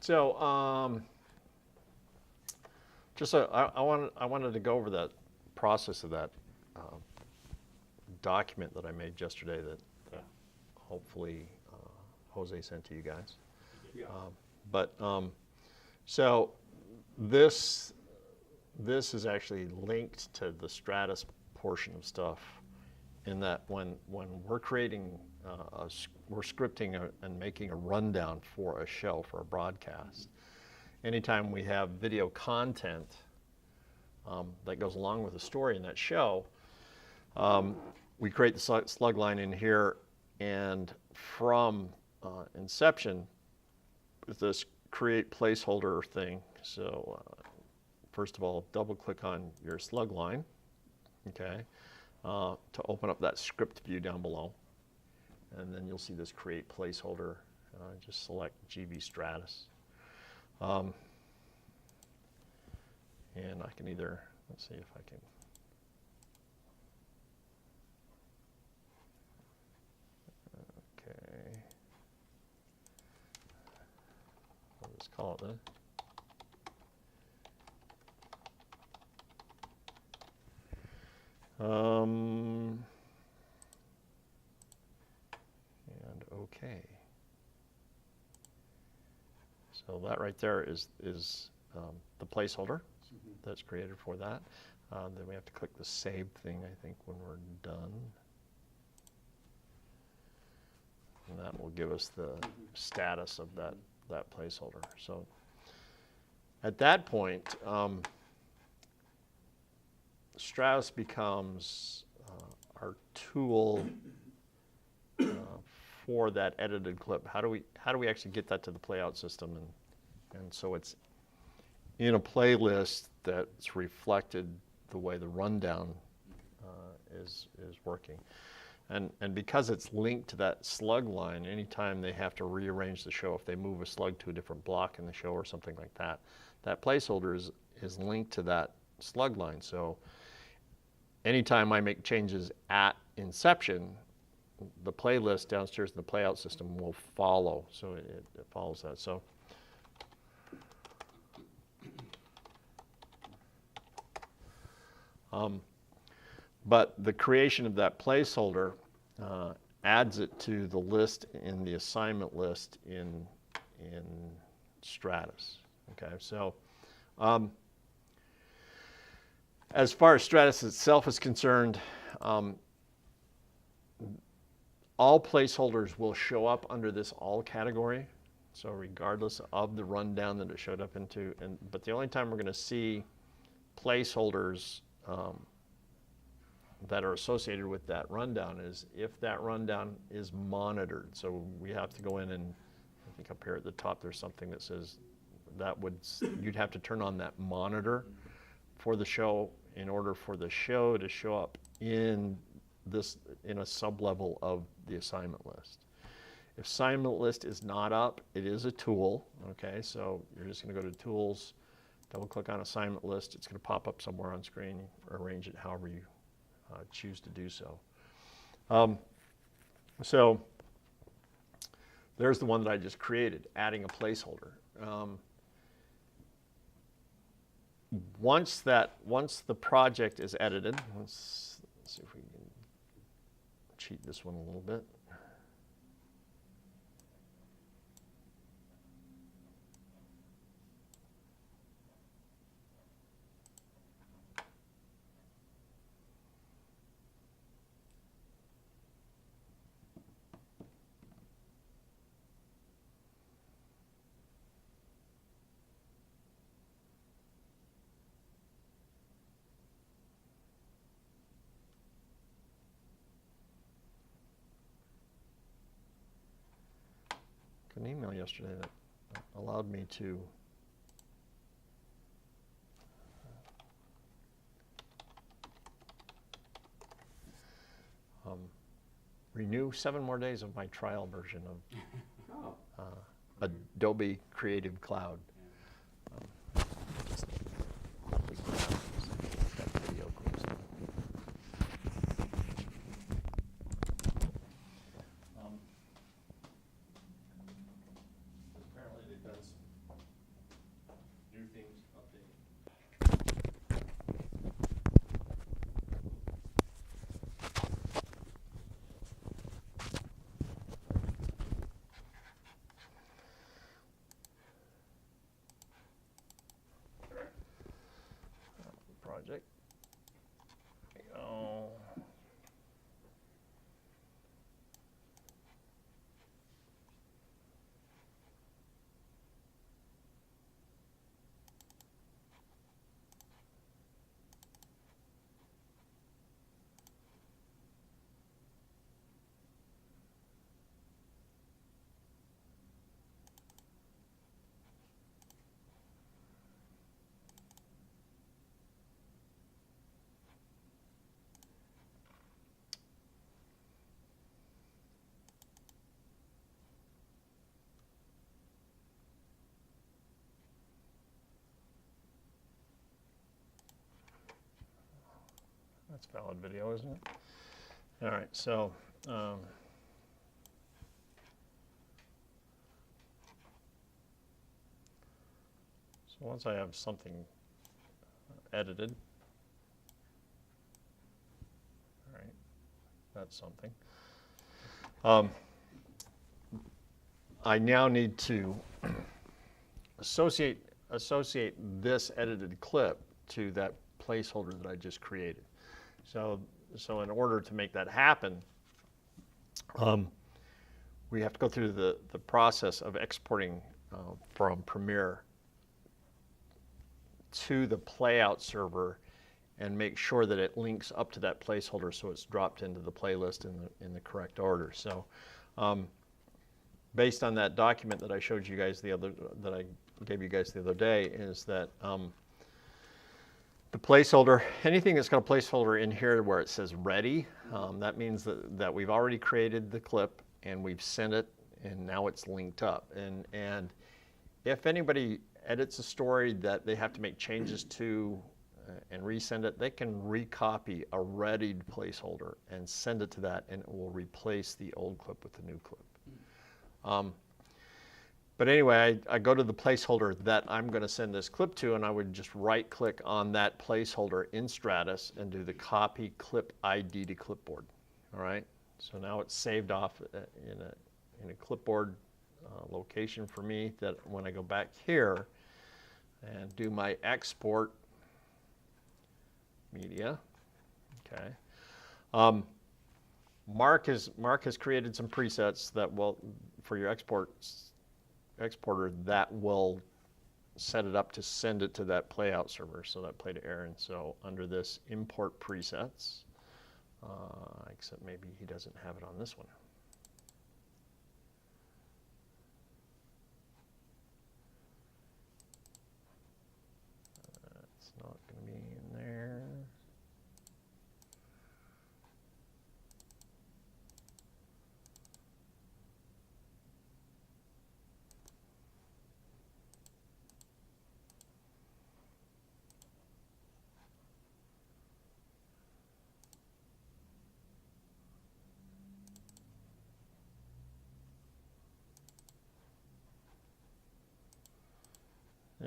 So I wanted to go over that process of that document that I made yesterday that hopefully Jose sent to you guys. Yeah. So this is actually linked to the Stratus portion of stuff, in that when we're creating, we're scripting and making a rundown for a show, for a broadcast. Anytime we have video content that goes along with the story in that show, we create the slug line in here, and from inception, with this create placeholder thing. So first of all, double click on your slug line, okay, to open up that script view down below. And then you'll see this create placeholder. Just select GB Stratus. And I can either, let's see if I can. Okay. I'll just call it that. And okay. So that right there is the placeholder that's created for that. Then we have to click the save thing, I think, when we're done. And that will give us the status of that placeholder. So at that point, Stratus becomes our tool for that edited clip. How do we actually get that to the playout system, and so it's in a playlist that's reflected the way the rundown is working. And because it's linked to that slug line, anytime they have to rearrange the show, if they move a slug to a different block in the show or something like that, that placeholder is linked to that slug line. So anytime I make changes at inception, the playlist downstairs in the playout system will follow. So it follows that. So but the creation of that placeholder adds it to the list in the assignment list in Stratus. Okay, so as far as Stratus itself is concerned, all placeholders will show up under this all category. So regardless of the rundown that it showed up into, but the only time we're going to see placeholders that are associated with that rundown is if that rundown is monitored. So we have to go in, and I think up here at the top there's something that says you'd have to turn on that monitor for the show in order for the show to show up in a sub-level of the assignment list. If assignment list is not up, it is a tool, okay? So you're just going to go to Tools, double click on assignment list. It's going to pop up somewhere on screen. Arrange it however you choose to do so. So there's the one that I just created, adding a placeholder. Once the project is edited, let's see if we can cheat this one a little bit. An email yesterday that allowed me to renew 7 more days of my trial version of Adobe Creative Cloud. Just quickly grab this. It's got video clips in it. Apparently they've done some That's valid video, isn't it? All right, so so once I have something edited, all right, that's something. I now need to associate this edited clip to that placeholder that I just created. So in order to make that happen, we have to go through the process of exporting from Premiere to the playout server and make sure that it links up to that placeholder so it's dropped into the playlist in the correct order. So based on that document that I showed you guys that I gave you guys the other day, is that the placeholder, anything that's got a placeholder in here where it says ready, that means that we've already created the clip and we've sent it and now it's linked up. And if anybody edits a story that they have to make changes to and resend it, they can recopy a readied placeholder and send it to that, and it will replace the old clip with the new clip. But anyway, I go to the placeholder that I'm going to send this clip to, and I would just right-click on that placeholder in Stratus and do the copy clip ID to clipboard. All right. So now it's saved off in a clipboard location for me. That when I go back here and do my export media, okay. Mark has created some presets that will, for your exporter, that will set it up to send it to that playout server, so that play to air. And so under this import presets, except maybe he doesn't have it on this one. It's not going to be in there.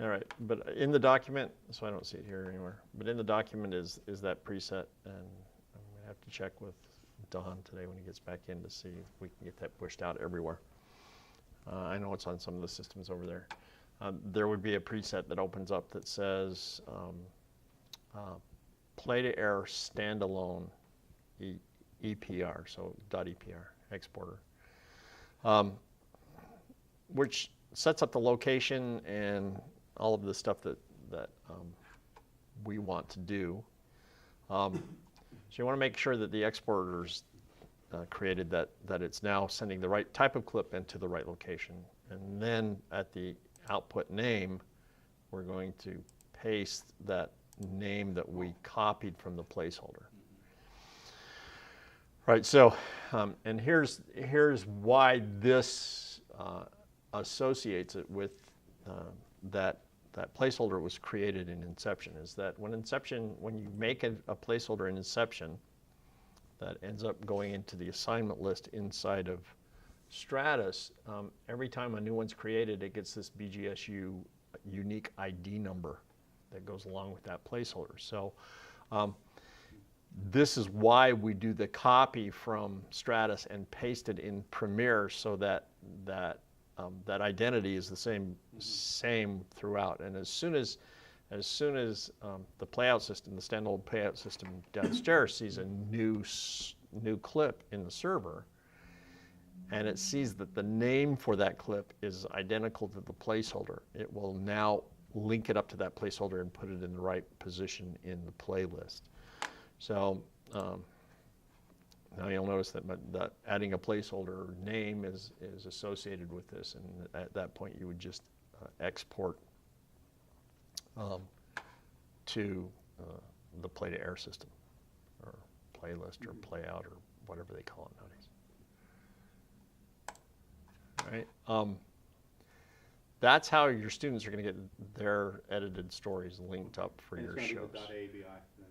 All right, but in the document, so I don't see it here anywhere, but in the document is that preset, and I'm gonna have to check with Don today when he gets back in to see if we can get that pushed out everywhere. I know it's on some of the systems over there. There would be a preset that opens up that says play to air standalone EPR, so .EPR exporter, which sets up the location and all of the stuff that we want to do. So you want to make sure that the exporter's created that it's now sending the right type of clip into the right location. And then at the output name, we're going to paste that name that we copied from the placeholder. Right, so, and here's why this associates it with that placeholder was created in Inception, is that when you make a placeholder in Inception that ends up going into the assignment list inside of Stratus, every time a new one's created, it gets this BGSU unique ID number that goes along with that placeholder. So this is why we do the copy from Stratus and paste it in Premiere, so that that identity is the same throughout. And as soon as the playout system, the standalone playout system downstairs, sees a new clip in the server, and it sees that the name for that clip is identical to the placeholder, it will now link it up to that placeholder and put it in the right position in the playlist. So now you'll notice that adding a placeholder name is associated with this, and at that point you would just export to the play to air system, or playlist, or playout, or whatever they call it nowadays. All right. That's how your students are going to get their edited stories linked up for your shows. It's going to be with .avi then,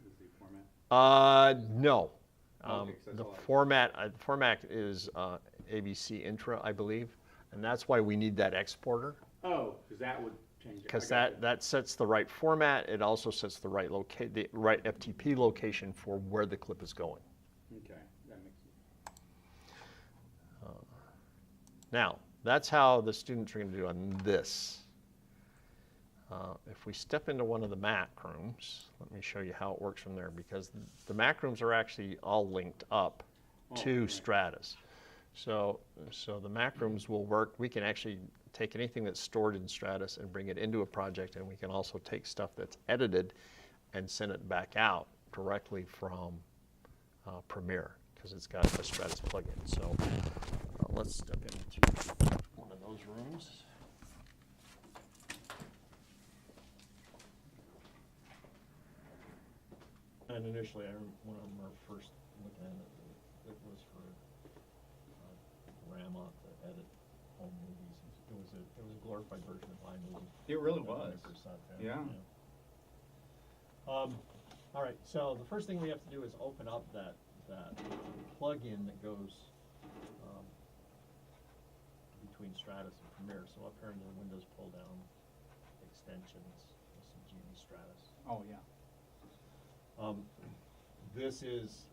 is the format? No. Okay, so The it's all like- format is ABC Intra, I believe, and that's why we need that exporter. Oh, because that would change it. I Because gotcha. that sets the right format. It also sets the right FTP location for where the clip is going. Okay, that makes sense. Now, that's how the students are going to do on this. If we step into one of the Mac rooms, let me show you how it works from there, because the Mac rooms are actually all linked up to right. Stratus. So the Mac rooms will work. We can actually take anything that's stored in Stratus and bring it into a project, and we can also take stuff that's edited and send it back out directly from Premiere, because it's got a Stratus plugin. So let's step into one of those rooms. And initially, when I remember first looking at it, it was for Rama to edit home movies. It was a glorified version of iMovie. It really that was. Microsoft had, Yeah. All right, so the first thing we have to do is open up that plug-in that goes between Stratus and Premiere. So up here in the Windows pull-down extensions, you'll see GB Stratus. Oh, yeah. This is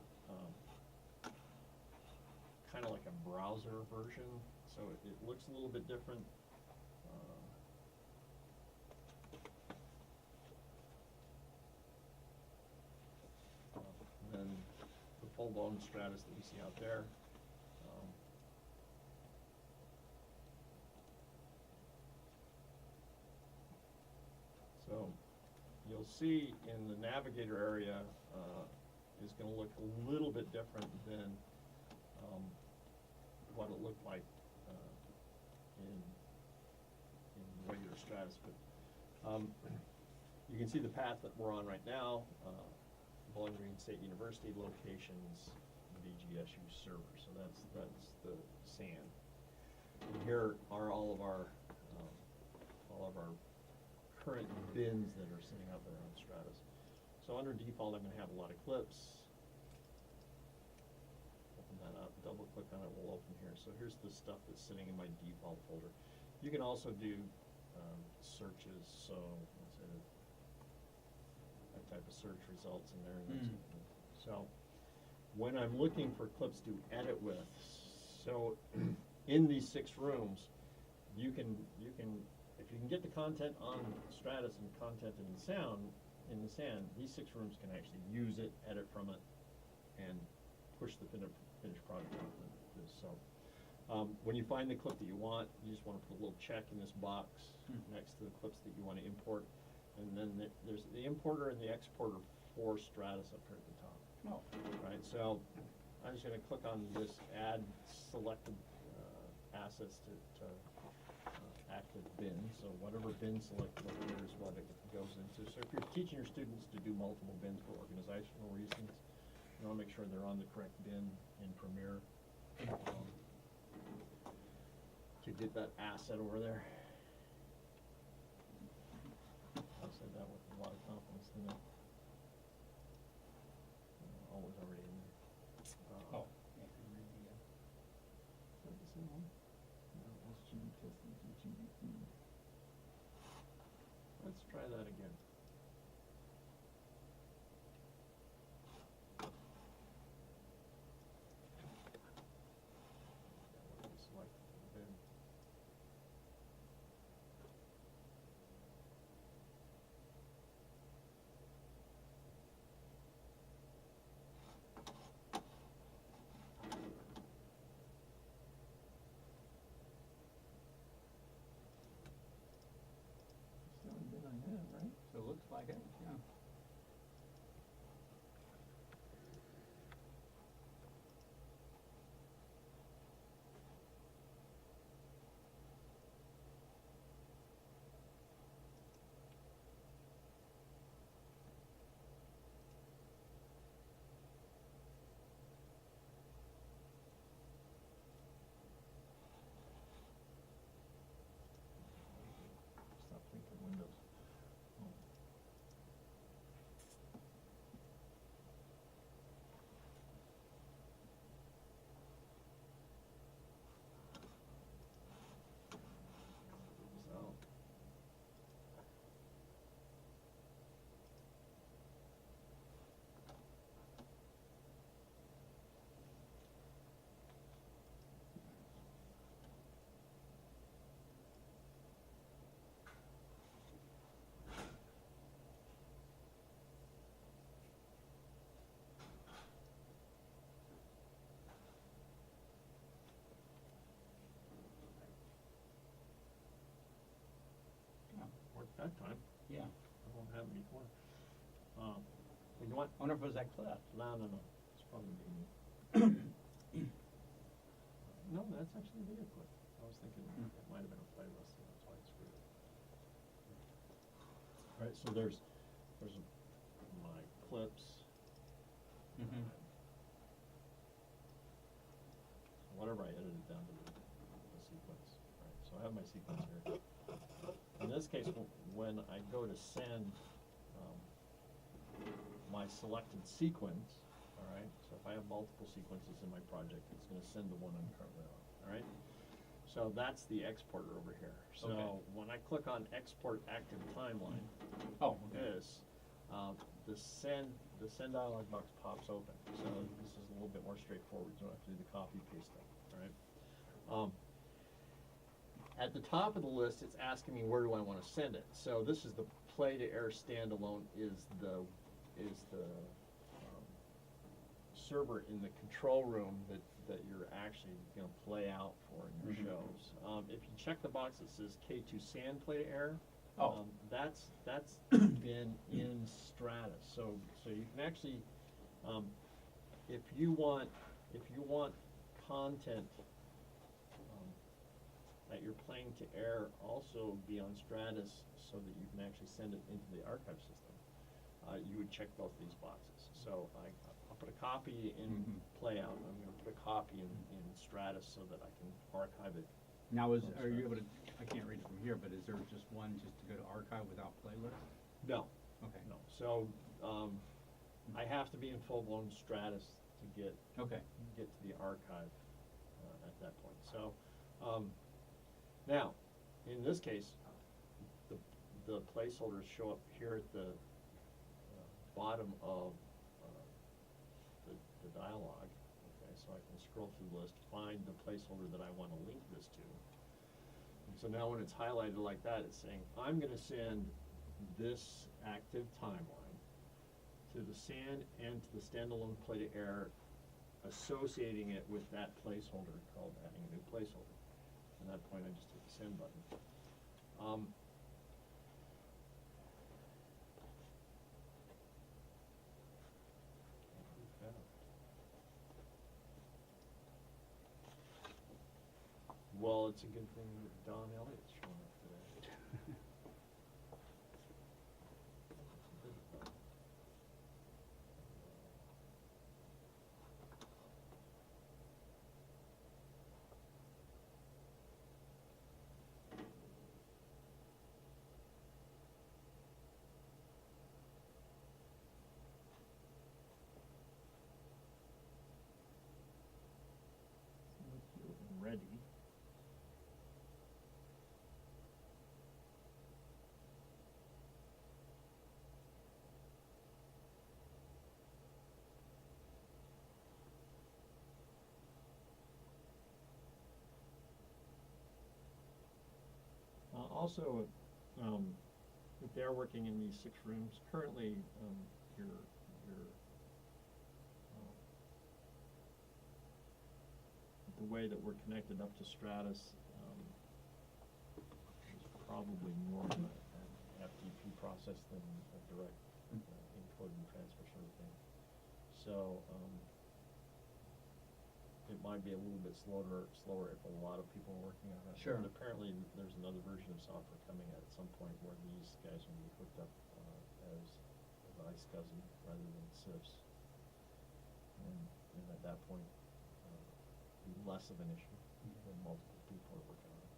kind of like a browser version, so it looks a little bit different. Than the full-blown Stratus that you see out there. So you'll see in the navigator area is going to look a little bit different than what it looked like in regular Stratus. But you can see the path that we're on right now. Bowling Green State University locations, VGSU server. So that's the SAN. And here are all of our current bins that are sitting out there on Stratus. So under default, I'm going to have a lot of clips. Open that up, double click on it, we'll open here. So here's the stuff that's sitting in my default folder. You can also do searches. So let's say that type of search results in there. So when I'm looking for clips to edit with, so in these 6 rooms, you can if you can get the content on Stratus and content in the SAN, these 6 rooms can actually use it, edit from it, and push the finished product out. So when you find the clip that you want, you just want to put a little check in this box next to the clips that you want to import, and then there's the importer and the exporter for Stratus up here at the top. Oh. Right, so I'm just going to click on this add selected assets to active bin. So whatever bin selected over there is what it goes into. So if you're teaching your students to do multiple bins for organizational reasons, you want to make sure they're on the correct bin in Premiere to get that asset over there. I'll say that with a lot of confidence in it. Always already in there. Oh. Is that the same one? No, that's GB testing to GBP. Let's try that again. Select the bin. Right? So it looks like it, yeah. Stop thinking Windows. that time. Yeah. I won't have it before. You know what? I wonder if it was that clip. No. It's probably me. No, that's actually a video clip. I was thinking it might have been a playlist, and that's why I screwed it. Right, so there's my clips. Mm-hmm. Whatever I edited down to the sequence, right? So I have my sequence here. In this case, when I go to send my selected sequence, all right? So if I have multiple sequences in my project, it's gonna send the one I'm currently on, all right? So that's the exporter over here. So Okay. when I click on export active timeline, Oh, okay. the send dialog box pops open. So this is a little bit more straightforward. You don't have to do the copy paste thing, all right? At the top of the list, it's asking me where do I want to send it. So this is the play to air standalone is the server in the control room that you're actually going to play out for in your shows. If you check the box that says K2 SAN play to air, that's been in Stratus. So you can actually, if you want content that you're playing to air also be on Stratus so that you can actually send it into the archive system, you would check both these boxes. So I'll put a copy in Playout. I'm going to put a copy in Stratus so that I can archive it. Now, are you able to, I can't read it from here, but is there just one just to go to archive without playlist? No. Okay. No. So I have to be in full-blown Stratus to get to the archive at that point. So now, in this case, the placeholders show up here at the bottom of the dialog. Okay, so I can scroll through the list, find the placeholder that I want to link this to. And so now when it's highlighted like that, it's saying, I'm going to send this active timeline to the SAN and to the standalone play to air, associating it with that placeholder called adding a new placeholder. At that point, I just hit the send button. Well, it's a good thing that Don Elliott's showing up today. Ready. Also, if they're working in these 6 rooms, currently your the way that we're connected up to Stratus is probably more of an FTP process than a direct encode and transfer sort of thing. So it might be a little bit slower if a lot of people are working on it. Sure. But apparently there's another version of software coming at some point where these guys will be hooked up as iSCSI rather than CIFS. And at that point, be less of an issue when multiple people are working on it.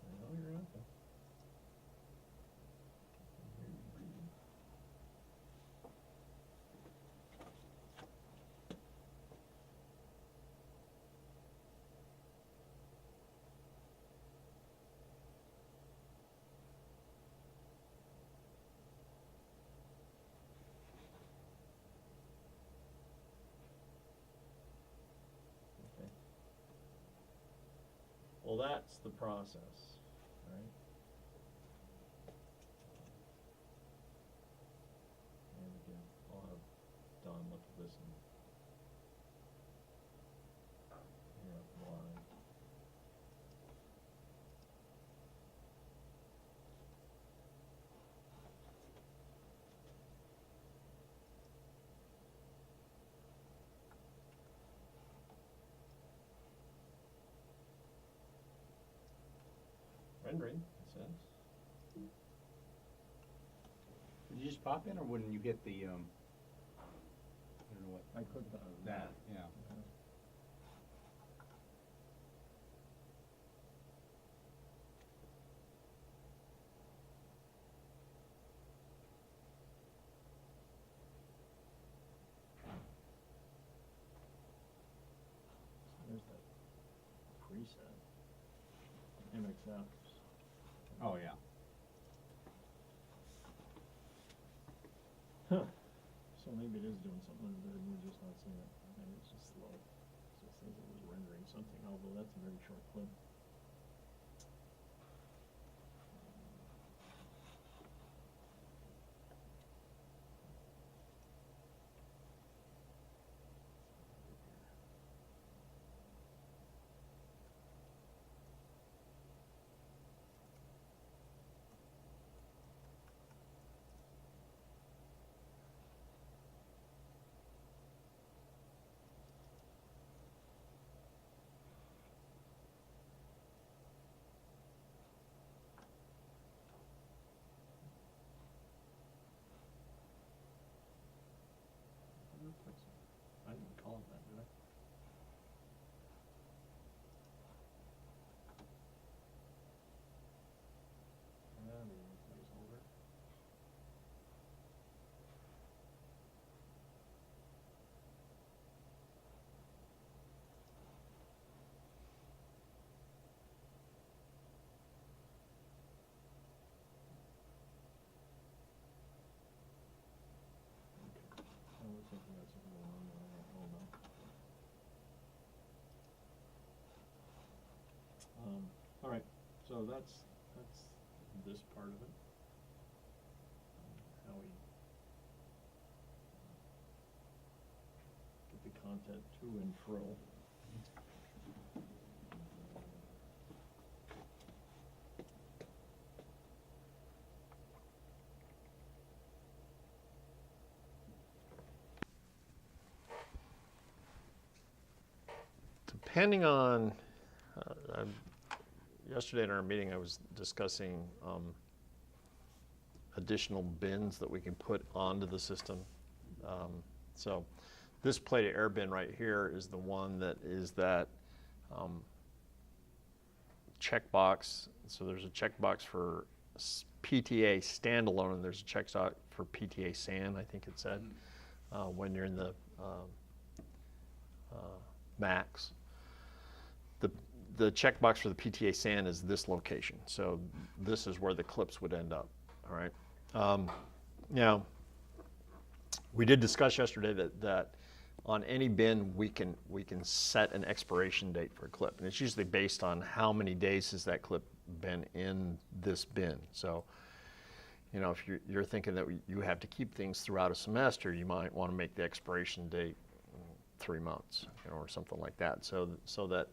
I know you're out there. I hear you breathing. Okay. Well, that's the process, right? And again, I'll have Don look at this and here live. rendering, it says. Did you just pop in, or when you hit the, I don't know what, I clicked on that, yeah. There's that preset. MXF. Oh, yeah. Huh. So maybe it is doing something under there and we're just not seeing it. Maybe it's just slow. So it says it was rendering something, although that's a very short clip. I didn't call it that, did I? Maybe placeholder. Okay. I was thinking that's something going on there. I don't know. All right, so that's this part of it. How we get the content to and fro. Depending on, yesterday in our meeting, I was discussing additional bins that we can put onto the system. So this plated air bin right here is the one that is that checkbox. So there's a checkbox for PTA standalone, and there's a checkbox for PTA SAN, I think it said, when you're in the max. The checkbox for the PTA SAN is this location. So this is where the clips would end up, all right? Now, we did discuss yesterday that on any bin we can set an expiration date for a clip, and it's usually based on how many days has that clip been in this bin. So, you know, if you're thinking that you have to keep things throughout a semester, you might want to make the expiration date 3 months, you know, or something like that, so that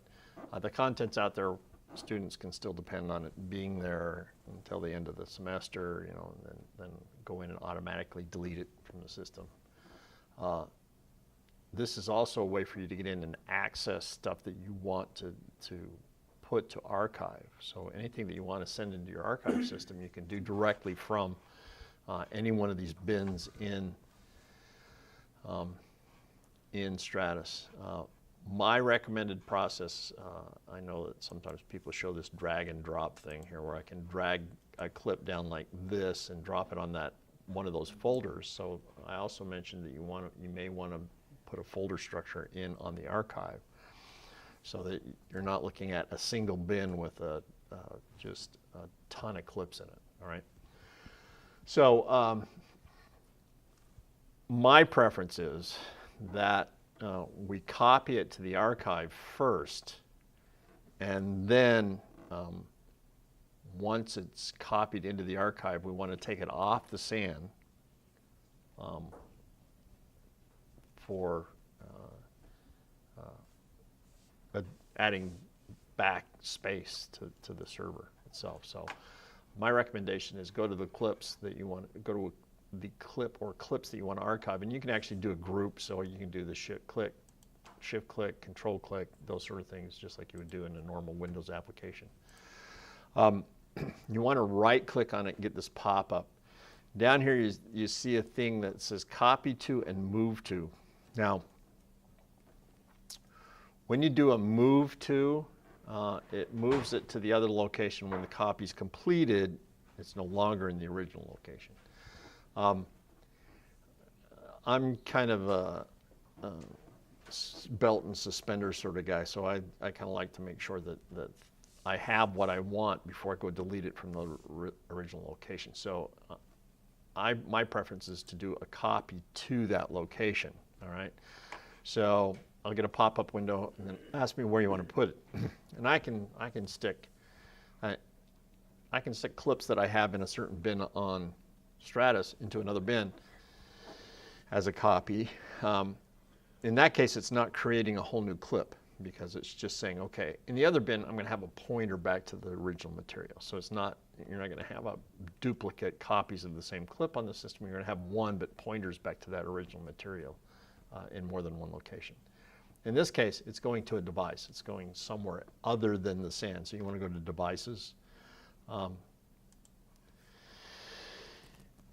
the content's out there, students can still depend on it being there until the end of the semester, you know, and then go in and automatically delete it from the system. This is also a way for you to get in and access stuff that you want to put to archive. So anything that you want to send into your archive system, you can do directly from any one of these bins in Stratus. My recommended process, I know that sometimes people show this drag and drop thing here where I can drag a clip down like this and drop it on that one of those folders. So I also mentioned that you may want to put a folder structure in on the archive so that you're not looking at a single bin with just a ton of clips in it, all right? So my preference is that we copy it to the archive first, and then once it's copied into the archive, we want to take it off the SAN for adding back space to the server itself. So my recommendation is go to the clips that you want, go to the clip or clips that you want to archive, and you can actually do a group, so you can do the shift click, control click, those sort of things, just like you would do in a normal Windows application. you want to right-click on it and get this pop-up. Down here, you see a thing that says copy to and move to. Now, when you do a move to, it moves it to the other location. When the copy's completed, it's no longer in the original location. I'm kind of a belt and suspenders sort of guy, so I kind of like to make sure that I have what I want before I go delete it from the original location. So my preference is to do a copy to that location, all right? So I'll get a pop-up window and then ask me where you want to put it. And I can stick clips that I have in a certain bin on Stratus into another bin as a copy. In that case, it's not creating a whole new clip because it's just saying, okay, in the other bin, I'm going to have a pointer back to the original material. So it's not, you're not going to have a duplicate copies of the same clip on the system. You're going to have one, but pointers back to that original material in more than one location. In this case, it's going to a device. It's going somewhere other than the SAN. So you want to go to devices.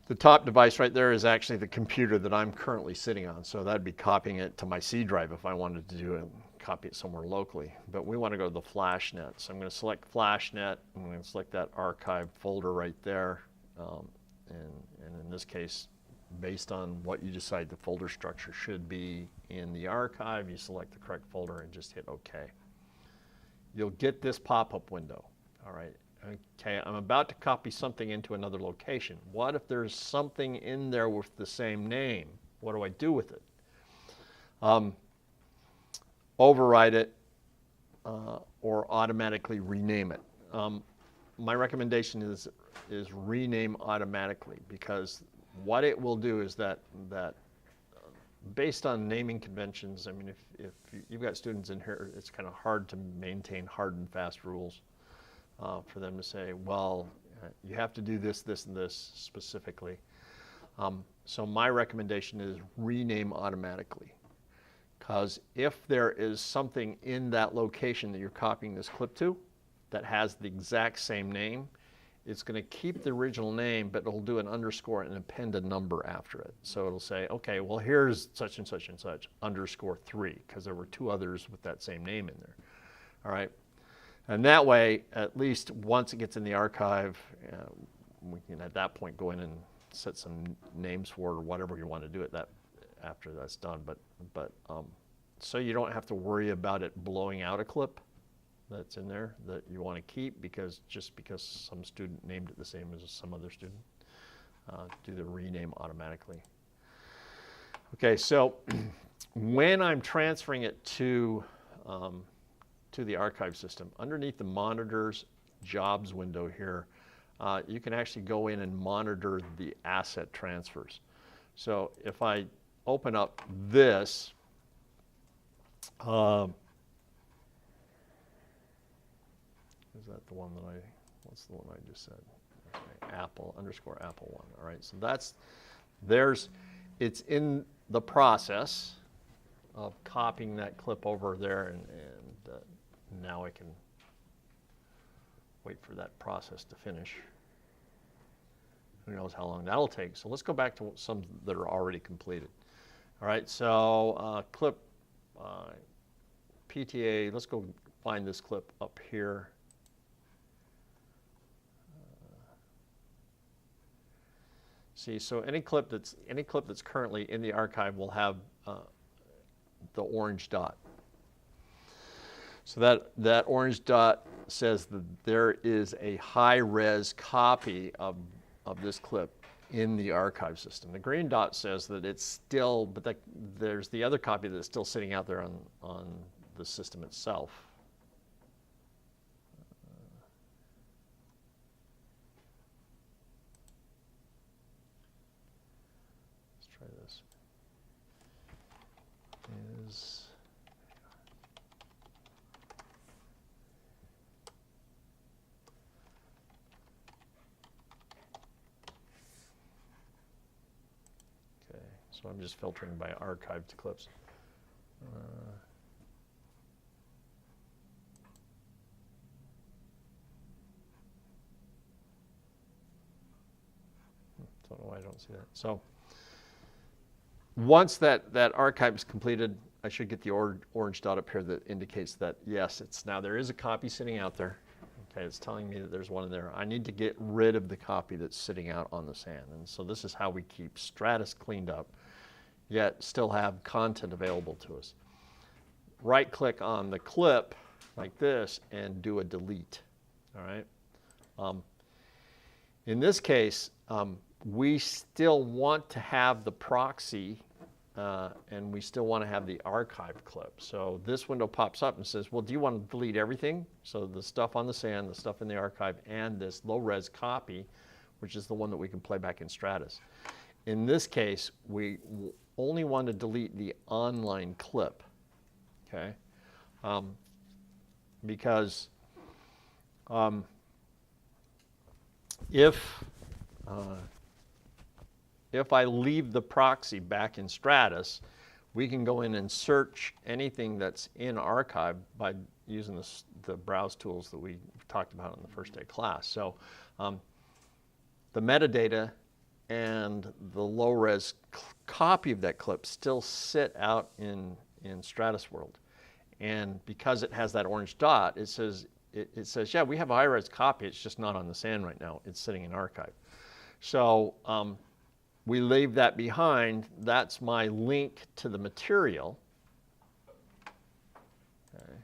The top device right there is actually the computer that I'm currently sitting on. So that'd be copying it to my C drive if I wanted to do it, copy it somewhere locally. But we want to go to the FlashNet. So I'm going to select FlashNet. I'm going to select that archive folder right there. And in this case, based on what you decide the folder structure should be in the archive, you select the correct folder and just hit OK. You'll get this pop-up window. All right. Okay, I'm about to copy something into another location. What if there's something in there with the same name? What do I do with it? Override it or automatically rename it. My recommendation is rename automatically, because what it will do is that based on naming conventions, I mean, if you've got students in here, it's kind of hard to maintain hard and fast rules. For them to say, well, you have to do this, this, and this specifically. So my recommendation is rename automatically. Because if there is something in that location that you're copying this clip to that has the exact same name, it's going to keep the original name, but it'll do an underscore and append a number after it. So it'll say, okay, well, here's such and such and such, _3, because there were two others with that same name in there. All right. And that way, at least once it gets in the archive, we can at that point go in and set some names for it or whatever you want to do it that after that's done. But so you don't have to worry about it blowing out a clip that's in there that you want to keep because some student named it the same as some other student. Do the rename automatically. Okay, so when I'm transferring it to the archive system, underneath the monitors jobs window here, you can actually go in and monitor the asset transfers. So if I open up this, is that the one that what's the one I just said? Okay, Apple _Apple 1. All right, so it's in the process of copying that clip over there, and now I can wait for that process to finish. Who knows how long that'll take. So let's go back to some that are already completed. All right, so clip PTA, let's go find this clip up here. See, so any clip that's currently in the archive will have the orange dot. So that orange dot says that there is a high-res copy of this clip in the archive system. The green dot says that it's still, but there's the other copy that's still sitting out there on the system itself. Let's try this. So I'm just filtering by archived clips. don't see that. So once that archive is completed, I should get the orange dot up here that indicates that, yes, there is a copy sitting out there. Okay, it's telling me that there's one in there. I need to get rid of the copy that's sitting out on the sand. And so this is how we keep Stratus cleaned up, yet still have content available to us. Right-click on the clip like this and do a delete, all right? In this case, we still want to have the proxy and we still want to have the archive clip. So this window pops up and says, well, do you want to delete everything? So the stuff on the sand, the stuff in the archive, and this low-res copy, which is the one that we can play back in Stratus. In this case, we only want to delete the online clip, okay? Because if I leave the proxy back in Stratus, we can go in and search anything that's in archive by using the browse tools that we talked about in the first day class. So the metadata and the low-res copy of that clip still sit out in Stratus World. And because it has that orange dot, it says, yeah, we have a high-res copy, it's just not on the sand right now, it's sitting in archive. So we leave that behind. That's my link to the material. Okay.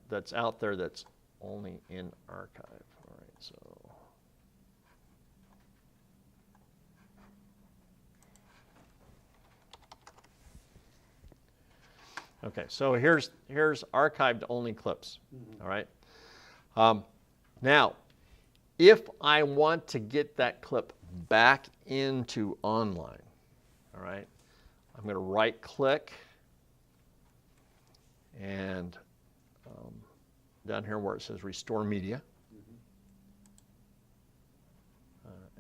That's out there that's only in archive. All right, so. Okay, so here's archived only clips, all right? Now, if I want to get that clip back into online, all right, I'm going to right-click and down here where it says Restore Media,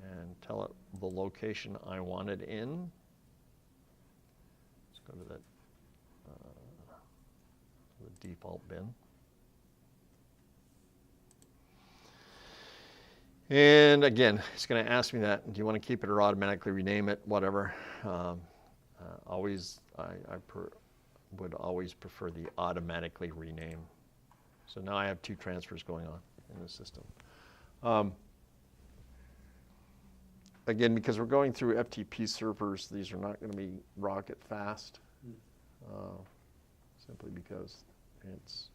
and tell it the location I want it in. Let's go to that the default bin. And again, it's going to ask me that. Do you want to keep it or automatically rename it? Whatever. I would always prefer the automatically rename. So now I have two transfers going on in the system. Again, because we're going through FTP servers, these are not going to be rocket fast. Simply because it's,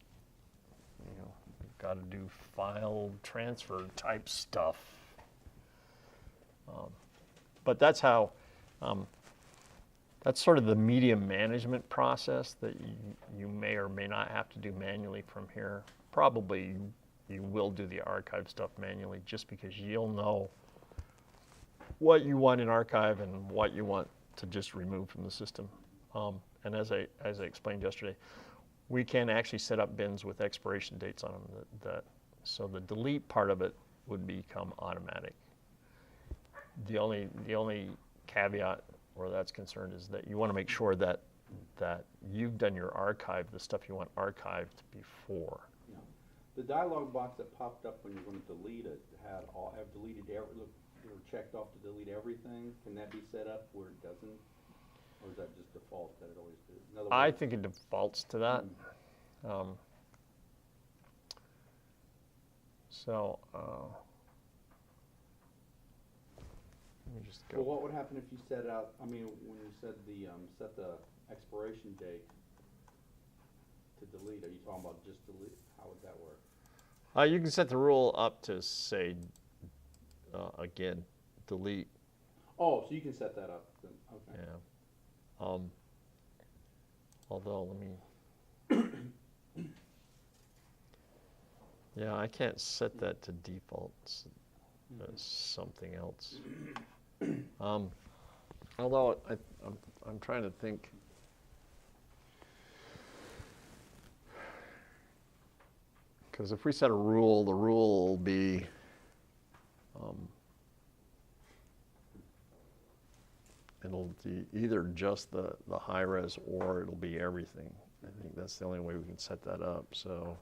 we've got to do file transfer type stuff. But that's how, that's sort of the media management process that you may or may not have to do manually from here. Probably you will do the archive stuff manually just because you'll know what you want in archive and what you want to just remove from the system. And as I explained yesterday, we can actually set up bins with expiration dates on them. So the delete part of it would become automatic. The only caveat where that's concerned is that you want to make sure that you've done your archive, the stuff you want archived before. Yeah. The dialog box that popped up when you're going to delete it have deleted checked off to delete everything. Can that be set up where it doesn't? Or is that just default that it always does? In other I words, think it defaults to that. Let me just go. well, what would happen if you set out? I mean, when you said set the expiration date to delete, are you talking about just delete? How would that work? You can set the rule up to say, again, delete. Oh, so you can set that up then. Okay. Yeah. Although, let me. Yeah, I can't set that to default. That's something else. Although I'm trying to think. Because if we set a rule, the rule will be it'll be either just the high res or it'll be everything. I think that's the only way we can set that up. So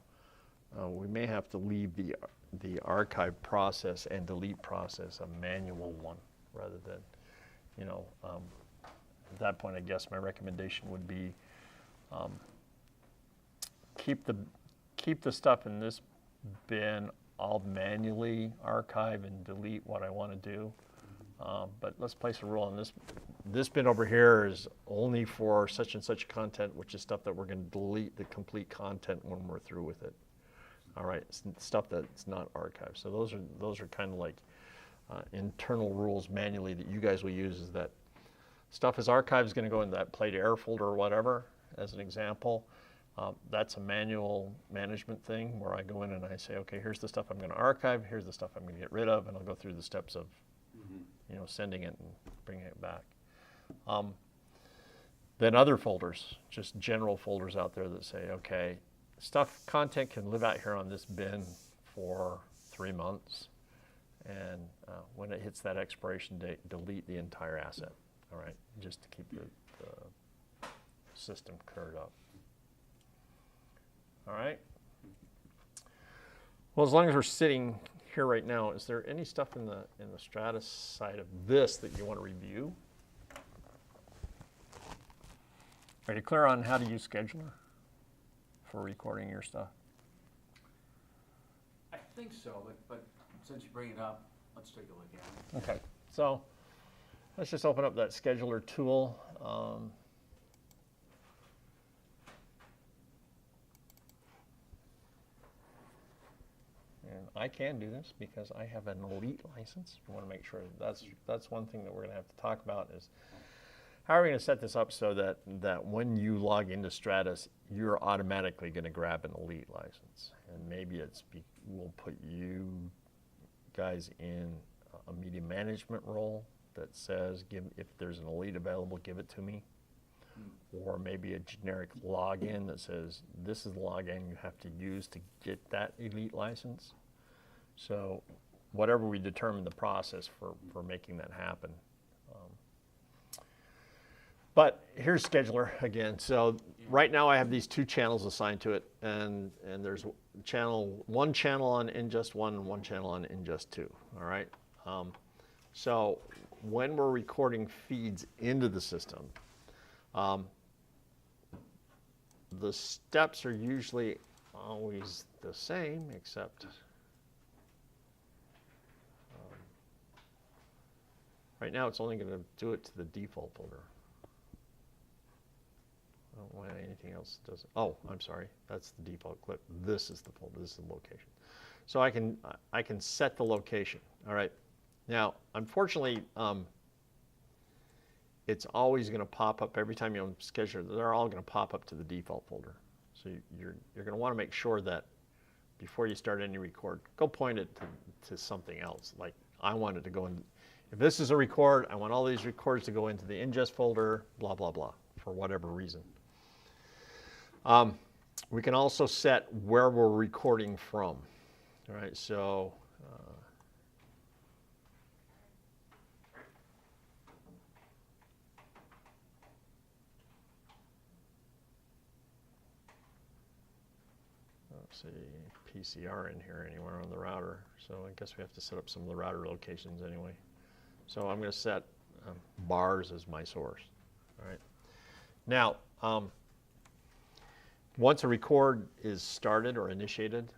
we may have to leave the archive process and delete process a manual one rather than, you know, at that point, I guess my recommendation would be keep the stuff in this bin. I'll manually archive and delete what I want to do. But let's place a rule on this. This bin over here is only for such and such content, which is stuff that we're going to delete the complete content when we're through with it. All right, it's stuff that's not archived. So those are kind of like internal rules manually that you guys will use. Is that stuff is archived is going to go in that plate air folder or whatever, as an example. That's a manual management thing where I go in and I say, okay, here's the stuff I'm going to archive, here's the stuff I'm going to get rid of, and I'll go through the steps of, you know, sending it and bringing it back. Then other folders, just general folders out there that say, okay, content can live out here on this bin for 3 months, and when it hits that expiration date, delete the entire asset. All right, just to keep the system cleared up. All right. Well, as long as we're sitting here right now, is there any stuff in the Stratus side of this that you want to review? Are you clear on how to use Scheduler for recording your stuff? I think so, but since you bring it up, let's take a look at it. Okay, so let's just open up that Scheduler tool. And I can do this because I have an elite license. We want to make sure that's one thing that we're going to have to talk about is how are we going to set this up so that when you log into Stratus, you're automatically going to grab an elite license. And maybe we'll put you guys in a media management role that says, if there's an elite available, give it to me. Or maybe a generic login that says, this is the login you have to use to get that elite license. So whatever we determine the process for making that happen. But here's Scheduler again. So right now I have these 2 channels assigned to it, and there's one channel on Ingest 1 and one channel on Ingest 2. All right. So when we're recording feeds into the system, the steps are usually always the same, except right now it's only going to do it to the default folder. I don't want anything else does it. Oh, I'm sorry. That's the default clip. This is the folder. This is the location. So I can set the location. All right. Now, unfortunately, it's always going to pop up every time you schedule. They're all going to pop up to the default folder. So you're going to want to make sure that before you start any record, go point it to something else. Like I want it to go in. If this is a record, I want all these records to go into the ingest folder. Blah blah blah. For whatever reason. We can also set where we're recording from. All right. So. See PCR in here anywhere on the router, so I guess we have to set up some of the router locations anyway. So I'm going to set bars as my source. All right. Now, once a record is started or initiated,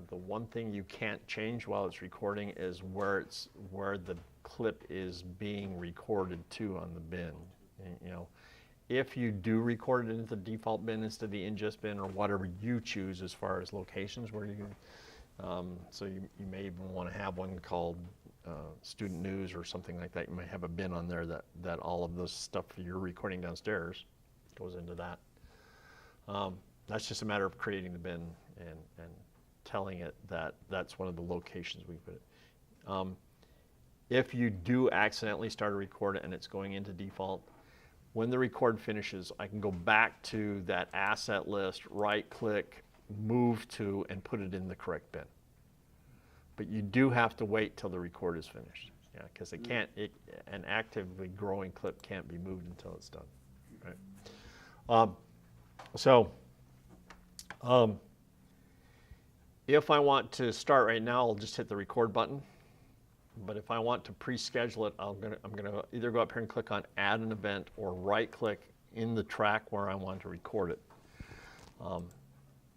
the one thing you can't change while it's recording is where the clip is being recorded to on the bin. You know. If you do record it into the default bin instead of the ingest bin or whatever you choose as far as locations where you, so you may even want to have one called student news or something like that. You might have a bin on there that all of the stuff you're recording downstairs goes into that. That's just a matter of creating the bin and telling it that that's one of the locations we put it. If you do accidentally start a record and it's going into default, when the record finishes, I can go back to that asset list, right-click, move to, and put it in the correct bin. But you do have to wait till the record is finished, yeah, because an actively growing clip can't be moved until it's done. Right? If I want to start right now, I'll just hit the record button. But if I want to pre-schedule it, I'm gonna either go up here and click on add an event or right click in the track where I want to record it.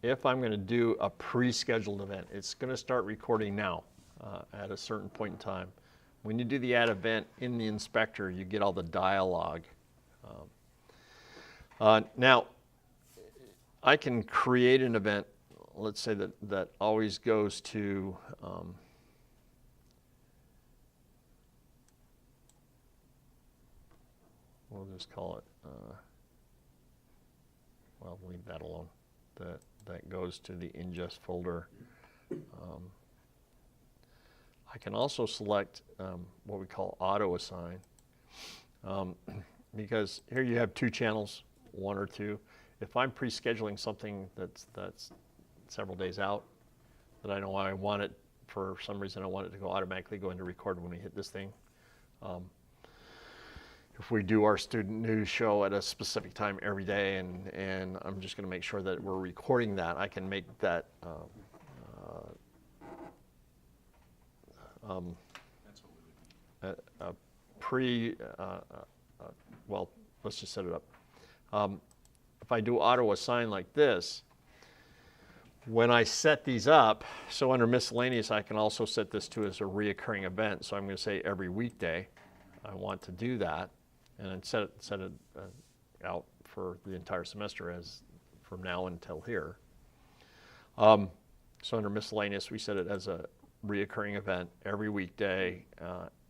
If I'm gonna do a pre-scheduled event, it's gonna start recording now at a certain point in time. When you do the add event in the inspector, you get all the dialogue. Now, I can create an event, let's say that always goes to we'll just call it, well, leave that alone. That goes to the ingest folder. I can also select what we call auto assign, because here you have 2 channels, 1 or 2. If I'm pre-scheduling something that's several days out, that I know I want it, for some reason I want it to go automatically go into record when we hit this thing. If we do our student news show at a specific time every day, and I'm just going to make sure that we're recording that, I can make that That's what we would need. well, let's just set it up. If I do auto assign like this, when I set these up, so under miscellaneous, I can also set this to as a reoccurring event. So I'm going to say every weekday I want to do that, and then set it out for the entire semester as from now until here. So under miscellaneous, we set it as a reoccurring event every weekday,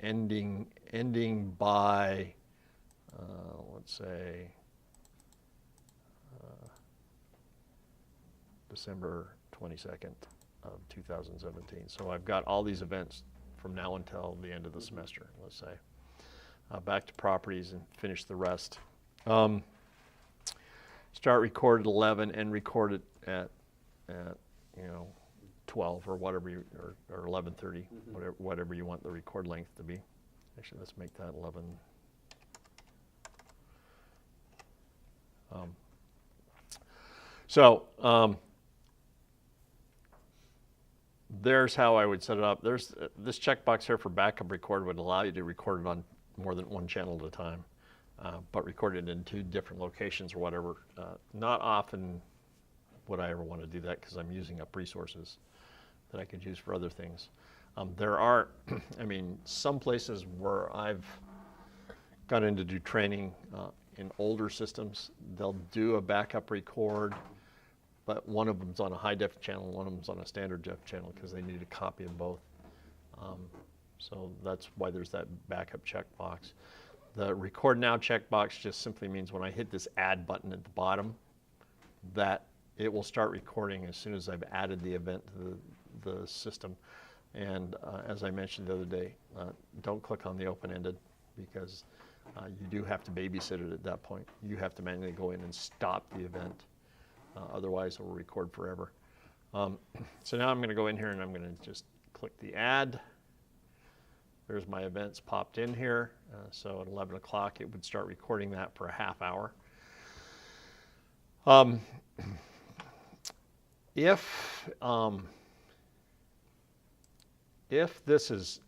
ending by let's say December 22nd of 2017. So I've got all these events from now until the end of the semester, let's say. Back to properties and finish the rest. Start record at 11 and record it at 12 or whatever or 11:30, whatever you want the record length to be. Actually, let's make that 11. There's how I would set it up. There's this checkbox here for backup record would allow you to record it on more than 1 channel at a time, but record it in 2 different locations or whatever. Not often would I ever want to do that because I'm using up resources that I could use for other things. There are, I mean, some places where I've gone in to do training in older systems, they'll do a backup record, but one of them's on a high def channel, one of them's on a standard def channel because they need a copy of both. So that's why there's that backup checkbox. The record now checkbox just simply means when I hit this add button at the bottom, that it will start recording as soon as I've added the event to the system. And as I mentioned the other day, don't click on the open-ended because you do have to babysit it at that point. You have to manually go in and stop the event. Otherwise, it will record forever. So now I'm going to go in here and I'm going to just click the add. There's my events popped in here. So at 11 o'clock, it would start recording that for a half hour. If this is,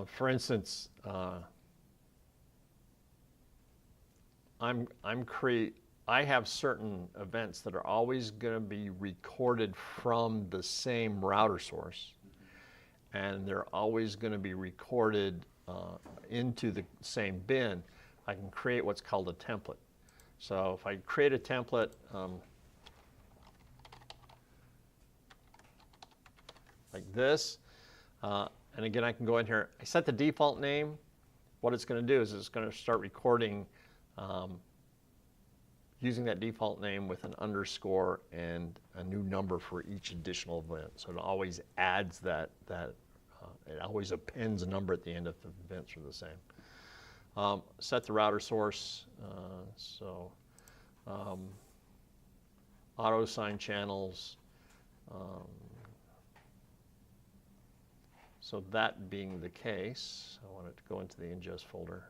for instance, I have certain events that are always going to be recorded from the same router source, and they're always going to be recorded into the same bin. I can create what's called a template. So if I create a template, like this, and again I can go in here, I set the default name. What it's going to do is it's going to start recording using that default name with an underscore and a new number for each additional event. So it always adds that it always appends a number at the end if the events are the same. Set the router source, auto assign channels. So that being the case, I want it to go into the ingest folder.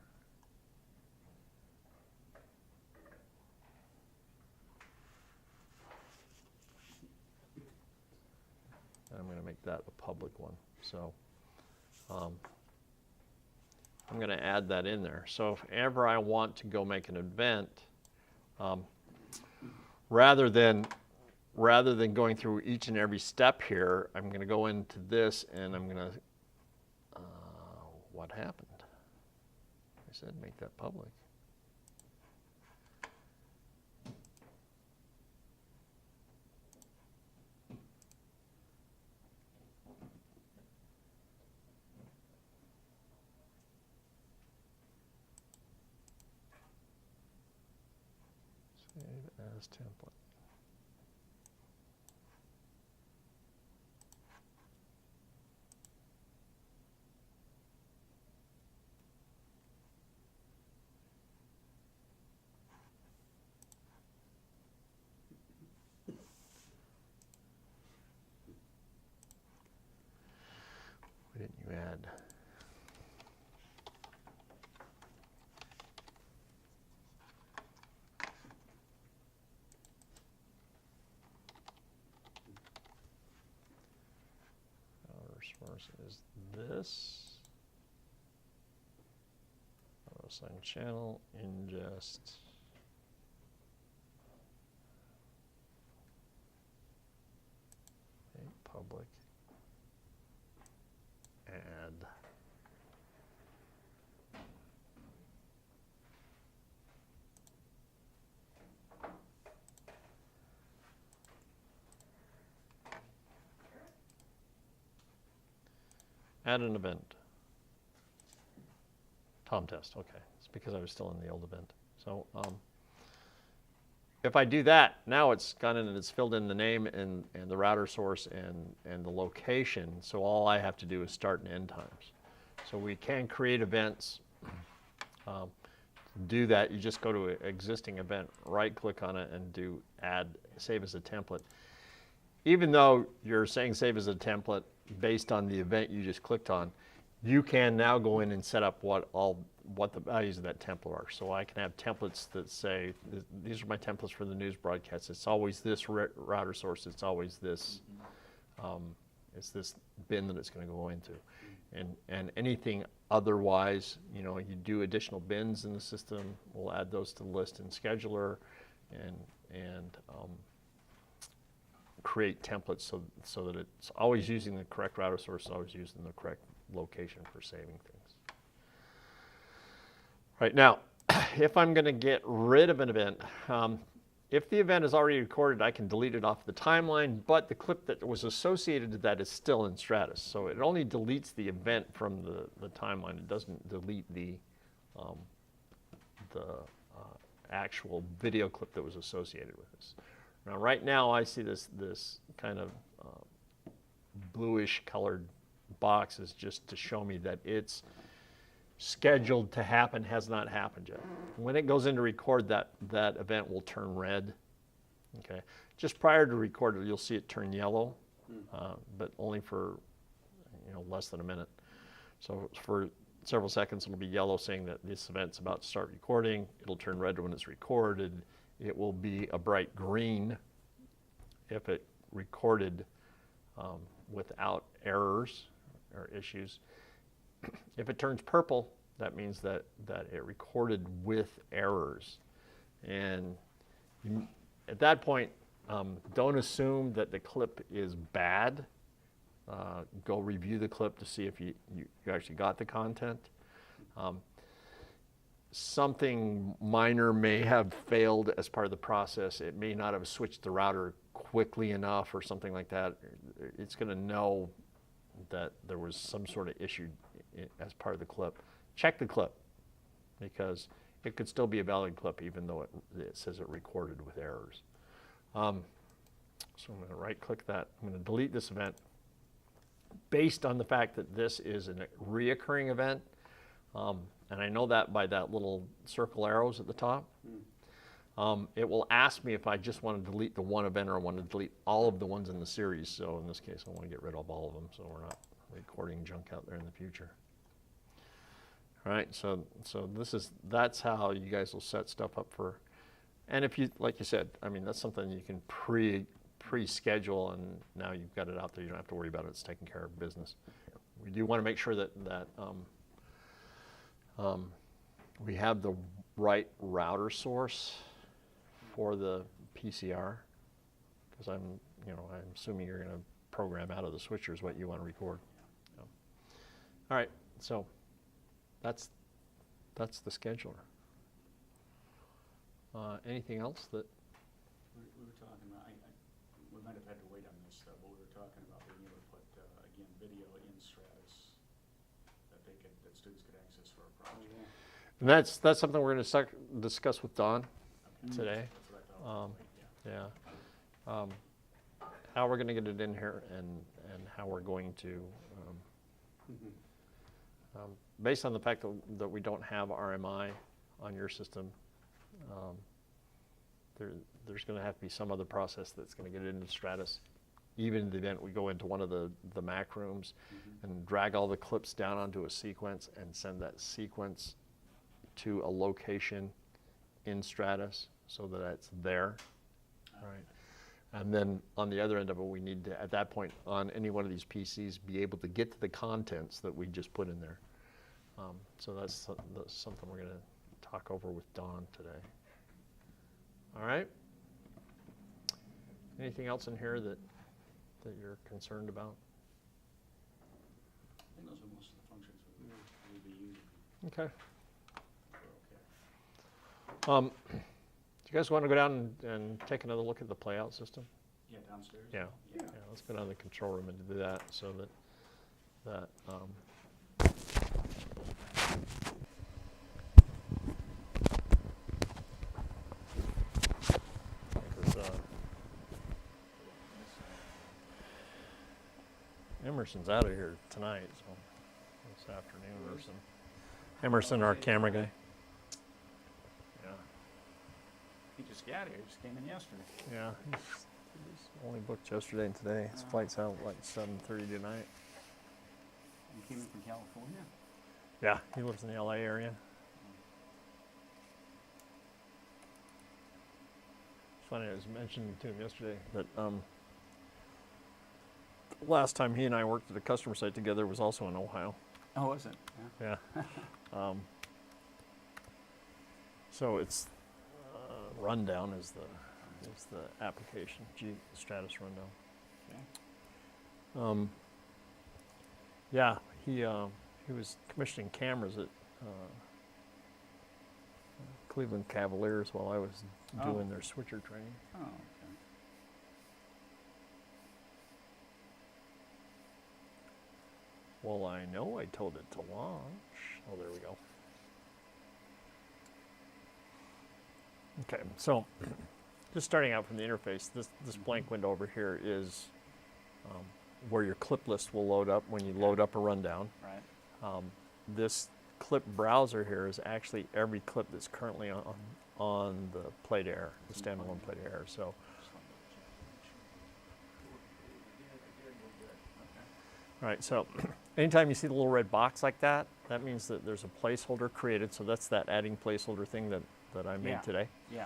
that a public one. So I'm going to add that in there. So if ever I want to go make an event, rather than going through each and every step here, I'm going to go into this and I'm going to, what happened? I said make that public. Save as template. Why didn't you add? Our source is this. Assign channel, ingest. Public. Add. Add an event. Tom test, okay. It's because I was still in the old event. So if I do that, now it's gone in and it's filled in the name and the router source and the location. So all I have to do is start and end times. So we can create events. Do that, you just go to an existing event, right click on it and do add, save as a template. Even though you're saying save as a template based on the event you just clicked on, you can now go in and set up what the values of that template are. So I can have templates that say, these are my templates for the news broadcast. It's always this router source. It's always this, it's this bin that it's going to go into. And anything otherwise, you know, you do additional bins in the system, we'll add those to the list in scheduler and create templates so that it's always using the correct router source, always using the correct location for saving things. Right now, if I'm going to get rid of an event, if the event is already recorded, I can delete it off the timeline, but the clip that was associated to that is still in Stratus. So it only deletes the event from the timeline. It doesn't delete the actual video clip that was associated with this. Now, right now, I see this kind of bluish colored box is just to show me that it's scheduled to happen, has not happened yet. When it goes into record, that event will turn red. Okay, just prior to record, you'll see it turn yellow, but only for less than a minute. So for several seconds, it'll be yellow, saying that this event's about to start recording. It'll turn red when it's recorded. It will be a bright green if it recorded without errors or issues. If it turns purple, that means that it recorded with errors. And at that point, don't assume that the clip is bad. Go review the clip to see if you actually got the content. Something minor may have failed as part of the process. It may not have switched the router quickly enough or something like that. It's going to know that there was some sort of issue as part of the clip. Check the clip, because it could still be a valid clip even though it says it recorded with errors. So I'm going to right click that. I'm going to delete this event based on the fact that this is a reoccurring event. And I know that by that little circle arrows at the top. It will ask me if I just want to delete the one event or I want to delete all of the ones in the series. So in this case, I want to get rid of all of them so we're not recording junk out there in the future. All right, so that's how you guys will set stuff up for. And if you, like you said, I mean, that's something you can pre-schedule, and now you've got it out there. You don't have to worry about it. It's taking care of business. We do want to make sure that we have the right router source for the PCR, because I'm assuming you're going to program out of the switchers what you want to record. So. All right, so that's the scheduler. Anything else that? We were talking about, we might have had to wait on this, but we were talking about being able to put, again, video in Stratus that students could access for a project. And that's something we're going to discuss with Don Okay. today. That's what I thought. Yeah. How we're going to get it in here, and how we're going to, based on the fact that we don't have RMI on your system, there's going to have to be some other process that's going to get it into Stratus. Even in the event we go into one of the Mac rooms and drag all the clips down onto a sequence and send that sequence to a location in Stratus so that it's there, right? And then on the other end of it, we need to, at that point, on any one of these PCs, be able to get to the contents that we just put in there. So that's something we're going to talk over with Don today. All right? Anything else in here that you're concerned about? I think those are most of the functions we'll be using. Okay. We're okay. Do you guys want to go down and take another look at the playout system? Yeah, downstairs? Yeah. Yeah. Yeah, let's go down to the control room and do that so that because, Emerson's out of here tonight, so this afternoon. Emerson, our camera guy. Yeah. He just got here, just came in yesterday. Yeah, he's only booked yesterday and today. His flight's out like 7:30 tonight. He came in from California? Yeah, he lives in the LA area. It's funny, I was mentioning to him yesterday that last time he and I worked at a customer site together was also in Ohio. Oh, was it? Yeah. Yeah. So it's rundown is the application, Stratus rundown. Okay. Yeah, he was commissioning cameras at Cleveland Cavaliers while I was doing their switcher training. Oh, okay. Well, I know I told it to launch. Oh, there we go. Okay, so just starting out from the interface, this blank window over here is where your clip list will load up when you load up a rundown. Right. This clip browser here is actually every clip that's currently on the Play to Air, the standalone Play to Air. So, all right, so anytime you see the little red box like that, that means that there's a placeholder created. So that's that adding placeholder thing that I made today. Yeah.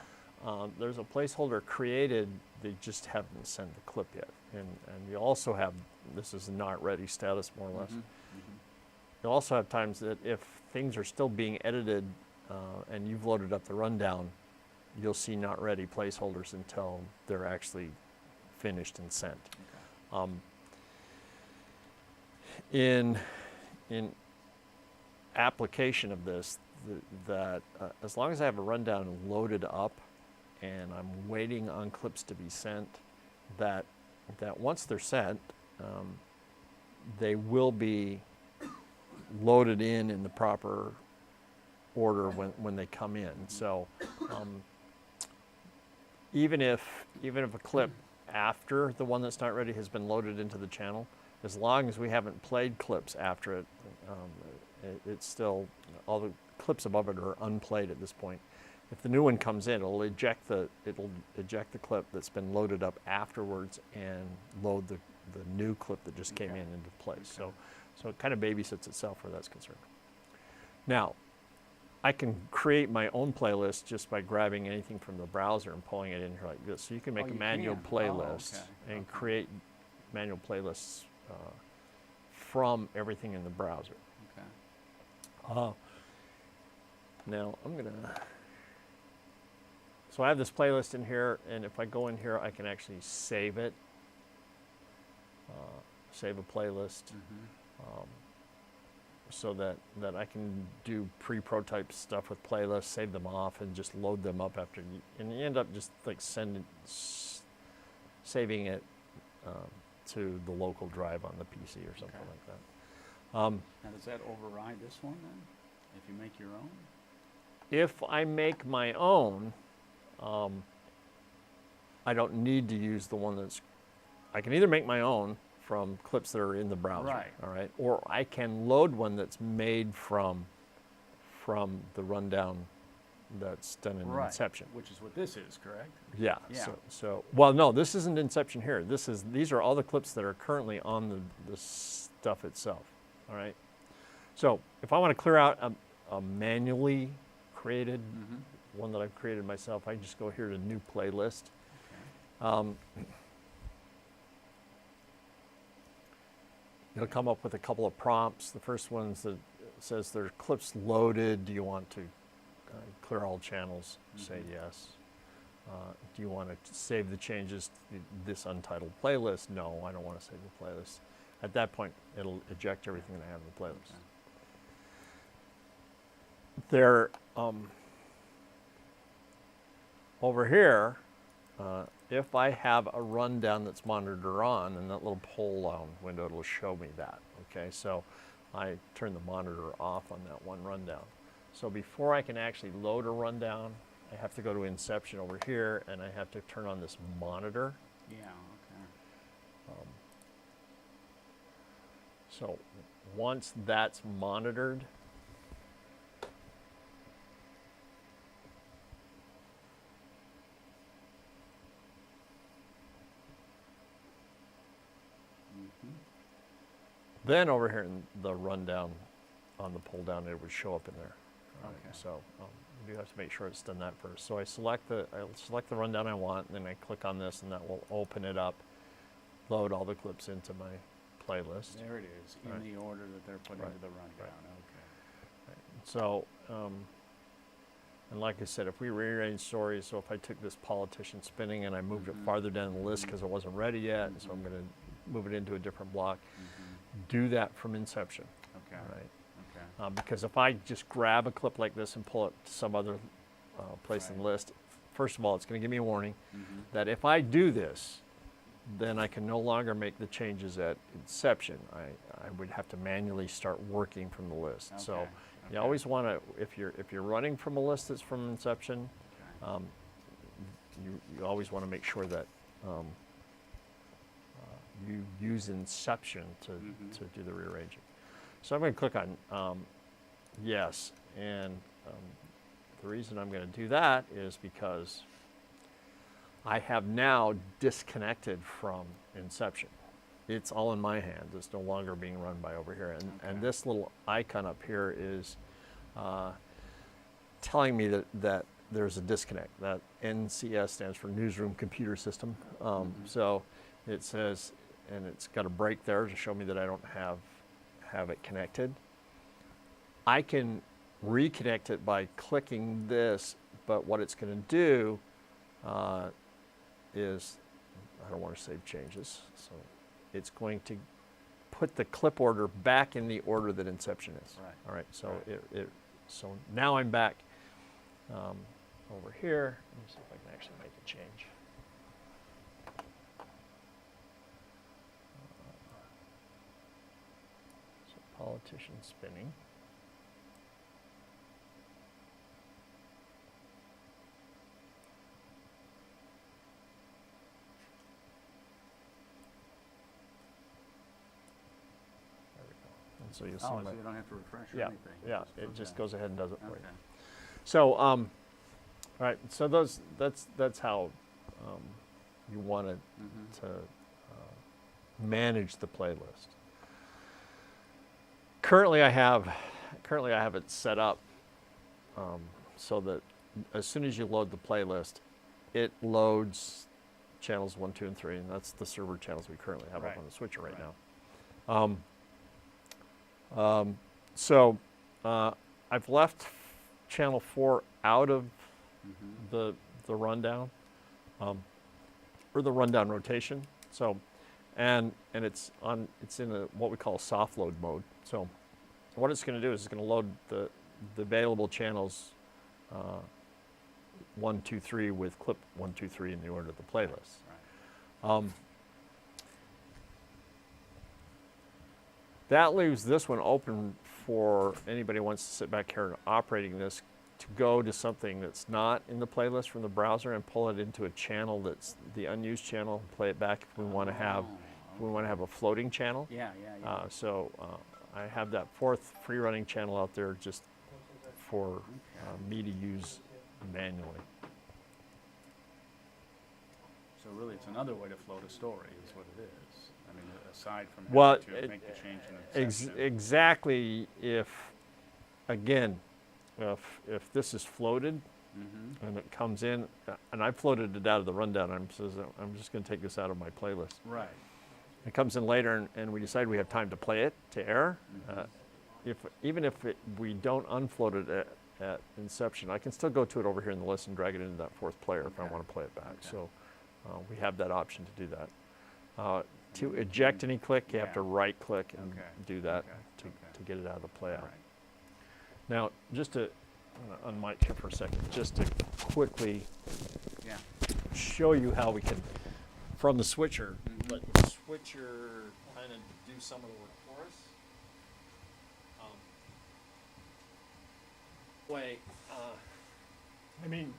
There's a placeholder created, they just haven't sent the clip yet. And you also have, this is not ready status more or less. You also have times that if things are still being edited and you've loaded up the rundown, you'll see not ready placeholders until they're actually finished and sent. Okay. In application of this, as long as I have a rundown loaded up and I'm waiting on clips to be sent, that once they're sent, they will be loaded in the proper order when they come in. So even if a clip after the one that's not ready has been loaded into the channel, as long as we haven't played clips after it, it's still, all the clips above it are unplayed at this point. If the new one comes in, it'll eject the clip that's been loaded up afterwards and load the new clip that just came in into place. So it kind of babysits itself where that's concerned. Now, I can create my own playlist just by grabbing anything from the browser and pulling it in here like this. So you can make Oh, a you manual can? Oh, playlist okay, and okay. create manual playlists from everything in the browser. Okay. Now I'm gonna. So I have this playlist in here, and if I go in here, I can actually save it. Save a playlist. Mm-hmm. So that I can do pre-prototype stuff with playlists, save them off, and just load them up after. And you end up just like saving it to the local drive on the PC or something Okay. like that. Now, does that override this one then, if you make your own? If I make my own, I don't need to use the one that's. I can either make my own from clips that are in the browser, Right. all right, or I can load one that's made from the rundown that's done in Right. Inception. Which is what this is, correct? Yeah. Yeah. So well, no, this isn't Inception here. These are all the clips that are currently on the stuff itself. All right. So if I want to clear out a manually created Mm-hmm. one that I've created myself, I just go here to New Playlist. Okay. It'll come up with a couple of prompts. The first one says there are clips loaded. Do you want to clear all channels? Say yes. Do you want to save the changes to this untitled playlist? No, I don't want to save the playlist. At that point, it'll eject everything that I have in the playlist. Okay. There, over here, if I have a rundown that's monitor on, and that little pull down window, it'll show me that. Okay, so I turn the monitor off on that one rundown. So before I can actually load a rundown, I have to go to Inception over here, and I have to turn on this monitor. Yeah, okay. So once that's monitored, Mm-hmm. then over here in the rundown on the pull down, it would show up in there. All right, Okay. so you have to make sure it's done that first. So I'll select the rundown I want, and then I click on this, and that will open it up, load all the clips into my playlist. There it is, in Right. the order that they're put Right. into the rundown, Right. okay. So, and like I said, if we rearrange stories, so if I took this politician spinning and I moved it Mhm. farther down the list Mhm. because it wasn't ready yet, so I'm Mhm. going to move it into a different block, Mm-hmm. do that from Inception. Okay, All right. okay. Because if I just grab a clip like this and pull it to some other place in the Right. list, first of all, it's going to give me a warning Mm-hmm. that if I do this, then I can no longer make the changes at Inception. I would have to manually start working from the list. So Okay, you okay. always want to, if you're running from a list that's from Inception, Okay. you always want to make sure that you use Inception Mhm. to do the rearranging. So I'm going to click on yes, and the reason I'm going to do that is because I have now disconnected from Inception. It's all in my hands. It's no longer being run by over here. And Okay. this little icon up here is telling me that there's a disconnect. That NCS stands for Newsroom Computer System. Mhm. So it says, and it's got a break there to show me that I don't have it connected. I can reconnect it by clicking this, but what it's going to do is, I don't want to save changes, so it's going to put the clip order back in the order that Inception is. Right. All right, so Right. so now I'm back over here. Let me see if I can actually make a change. So politician spinning. There we go. And so you'll see Oh, my, so you don't have to refresh or yeah, anything? yeah, it just goes ahead and does it for you. Okay. So, all right, so that's how you want Mhm. to manage the playlist. Currently, I have it set up so that as soon as you load the playlist, it loads channels 1, 2, and 3, and that's the server channels we currently have Right. up on the switcher right Right. now. So I've left channel 4 out of the rundown, or the rundown rotation. So, and it's in a what we call a soft load mode. So, what it's going to do is it's going to load the available channels 1, 2, 3 with clip 1, 2, 3 in the order of the playlist. Right. That leaves this one open for anybody who wants to sit back here and operating this to go to something that's not in the playlist from the browser and pull it into a channel that's the unused channel, and play it back if we want to have a floating channel. Yeah, yeah, yeah. So I have that 4th free running channel out there just for me to use manually. So really, it's another way to float a story, is what it is. I mean, aside from Well, having to make the change in the section. Exactly. If this is floated Mm-hmm. and it comes in, and I floated it out of the rundown, I'm just going to take this out of my playlist. Right. It comes in later, and we decide we have time to play it to air. Even if we don't unfloat it at inception, I can still go to it over here in the list and drag it into that 4th player if I Okay. want to play it back. Okay. So we have that option to do that. To eject any click, you have to Yeah. right click and Okay. do that Okay. to get it out of the play out. Right. Now, just to unmic here for a second, just to quickly Yeah. show you how we can, from the switcher, Mhm. let the switcher kind of do some of the work for us. I mean,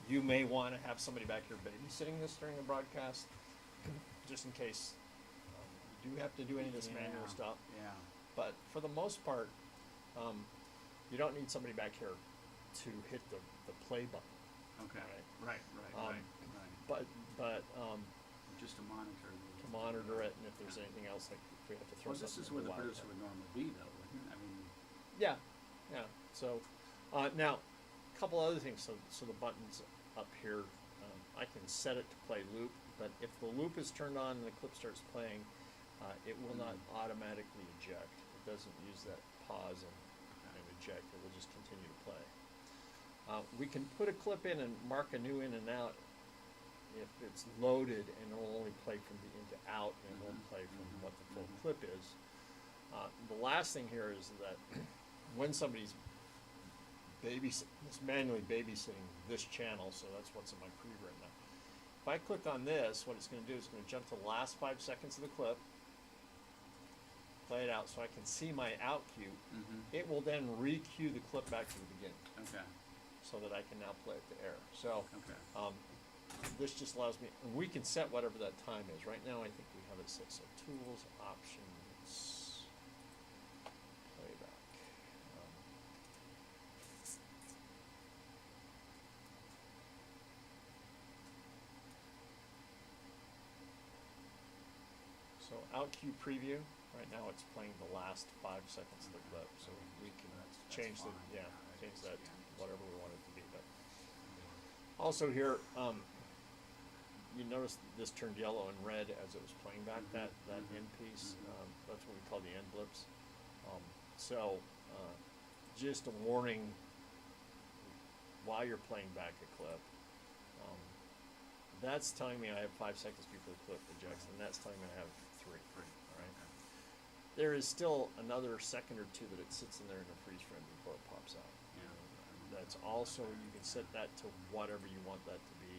you may want to have somebody back here babysitting this during the broadcast, just in case you do have to do any of this manual Yeah. stuff. Yeah. But for the most part, you don't need somebody back here to hit the play button. Okay. Right. Right. Um, Right. But Just to monitor. to monitor it, and if there's anything else, like if we have to throw Well, something. this is in where the wild producer card. would normally be, though, wouldn't it? I mean, Yeah. So now, a couple other things. So the buttons up here, I can set it to play loop, but if the loop is turned on and the clip starts playing, it will not automatically eject. It doesn't use that pause and eject. It will just continue to play. We can put a clip in and mark a new in and out if it's loaded, and it'll only play from the in to out, and it won't play from what the full clip is. The last thing here is that when somebody's manually babysitting this channel, so that's what's in my preview right now. If I click on this, what it's going to do is it's going to jump to the last 5 seconds of the clip, play it out so I can see my out cue. It will then re-cue the clip back to the beginning okay. so that I can now play it to air. So Okay. this just allows me, and we can set whatever that time is. Right now I think we have it set, so tools, options, playback. So out cue preview, right now it's playing the last 5 seconds of the clip, so we can That's change the, fine. yeah, Yeah, change it's- that to yeah, it's whatever we want it to be. But also here, you notice this turned yellow and red as it was playing back, that end piece. That's what we call the end blips. Just a warning while you're playing back a clip. That's telling me I have 5 seconds before the clip ejects, and that's telling me I have 3. All right. There is still another second or two that it sits in there in a freeze frame before it pops out. Yeah. That's also, you can set that to whatever you want that to be.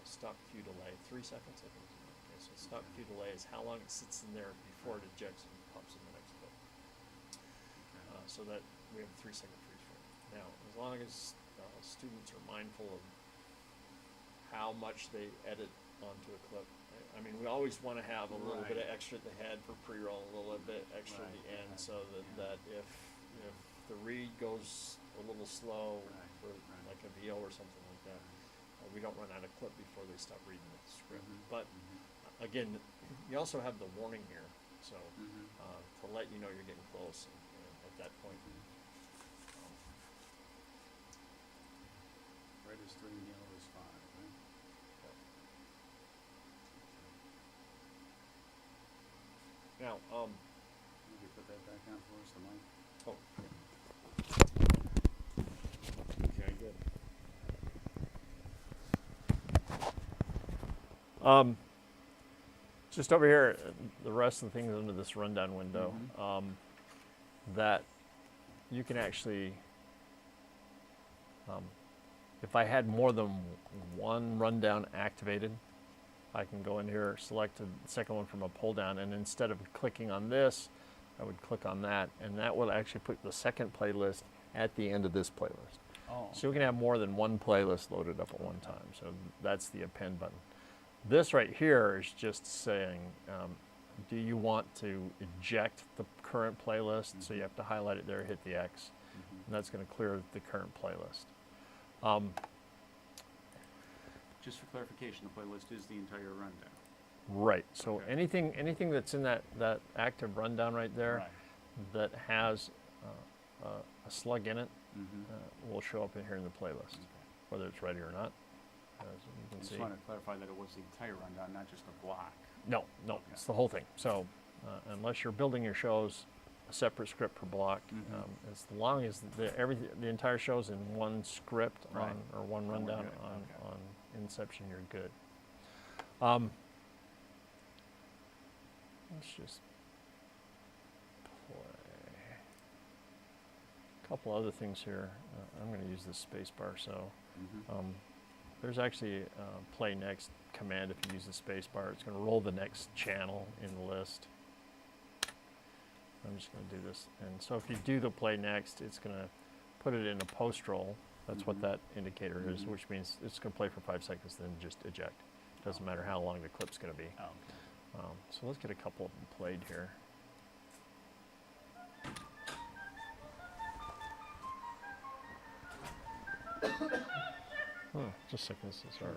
Stop cue delay, 3 seconds, I think. Okay, so stop cue delay is how long it sits in there before it ejects and pops in the next clip. So that we have a 3-second freeze frame. Now, as long as students are mindful of how much they edit onto a clip. I mean, we always want to have a little bit of extra at the head for pre-roll, a little bit extra at the end, so that if the read goes a little slow for like a VO or something like that, we don't run out of clip before they stop reading the script. But again, you also have the warning here, so to let you know you're getting close. And I that point. Red is 3 and yellow is 5, right? Now, You could put that back on for us, the mic. oh, Okay, good. just over here, the rest of the things under this rundown window, that you can actually, if I had more than one rundown activated, I can go in here, select the second one from a pull down, and instead of clicking on this, I would click on that, and that will actually put the second playlist at the end of this playlist. Oh. So you can have more than one playlist loaded up at one time. So that's the append button. This right here is just saying, do you want to eject the current playlist? So you have to highlight it there, hit the X, and that's going to clear the current playlist. Just for clarification, the playlist is the entire rundown. Right. So Okay. anything that's in that active rundown right there Right. that has a slug in it Mm-hmm. will show up in here in the playlist, whether it's ready or not. As you I can just see. want to clarify that it was the entire rundown, not just a block. No, it's the whole thing. So unless you're building your shows a separate script per block, as long as the entire show's in one script Right. or one Then we're rundown good. on, Okay. on Inception, you're good. Let's just play a couple other things here. I'm going to use this space bar. So there's actually a play next command if you use the space bar. It's going to roll the next channel in the list. I'm just going to do this. And so if you do the play next, it's going to put it in a post roll. That's what that indicator is, which means it's going to play for 5 seconds, then just eject. Doesn't matter how long the clip's going to be. Oh, okay. So let's get a couple of them played here. Just a second, this is our.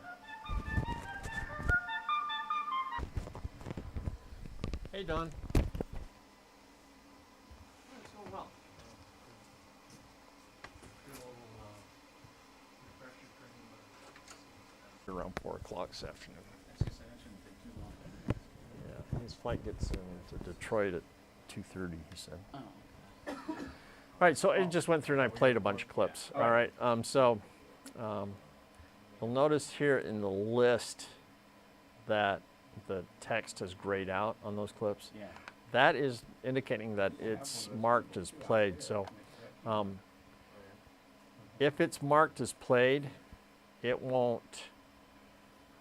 Hey, Don. It's going well. Around 4 o'clock this afternoon. I was gonna say, that shouldn't take too long. Yeah, his flight gets into Detroit at 2:30. He said. Oh, All right, so it just went through and I played a bunch of clips. All right, you'll notice here in the list that the text is grayed out on those clips. yeah. That is indicating that it's marked as played. So if it's marked as played, it won't.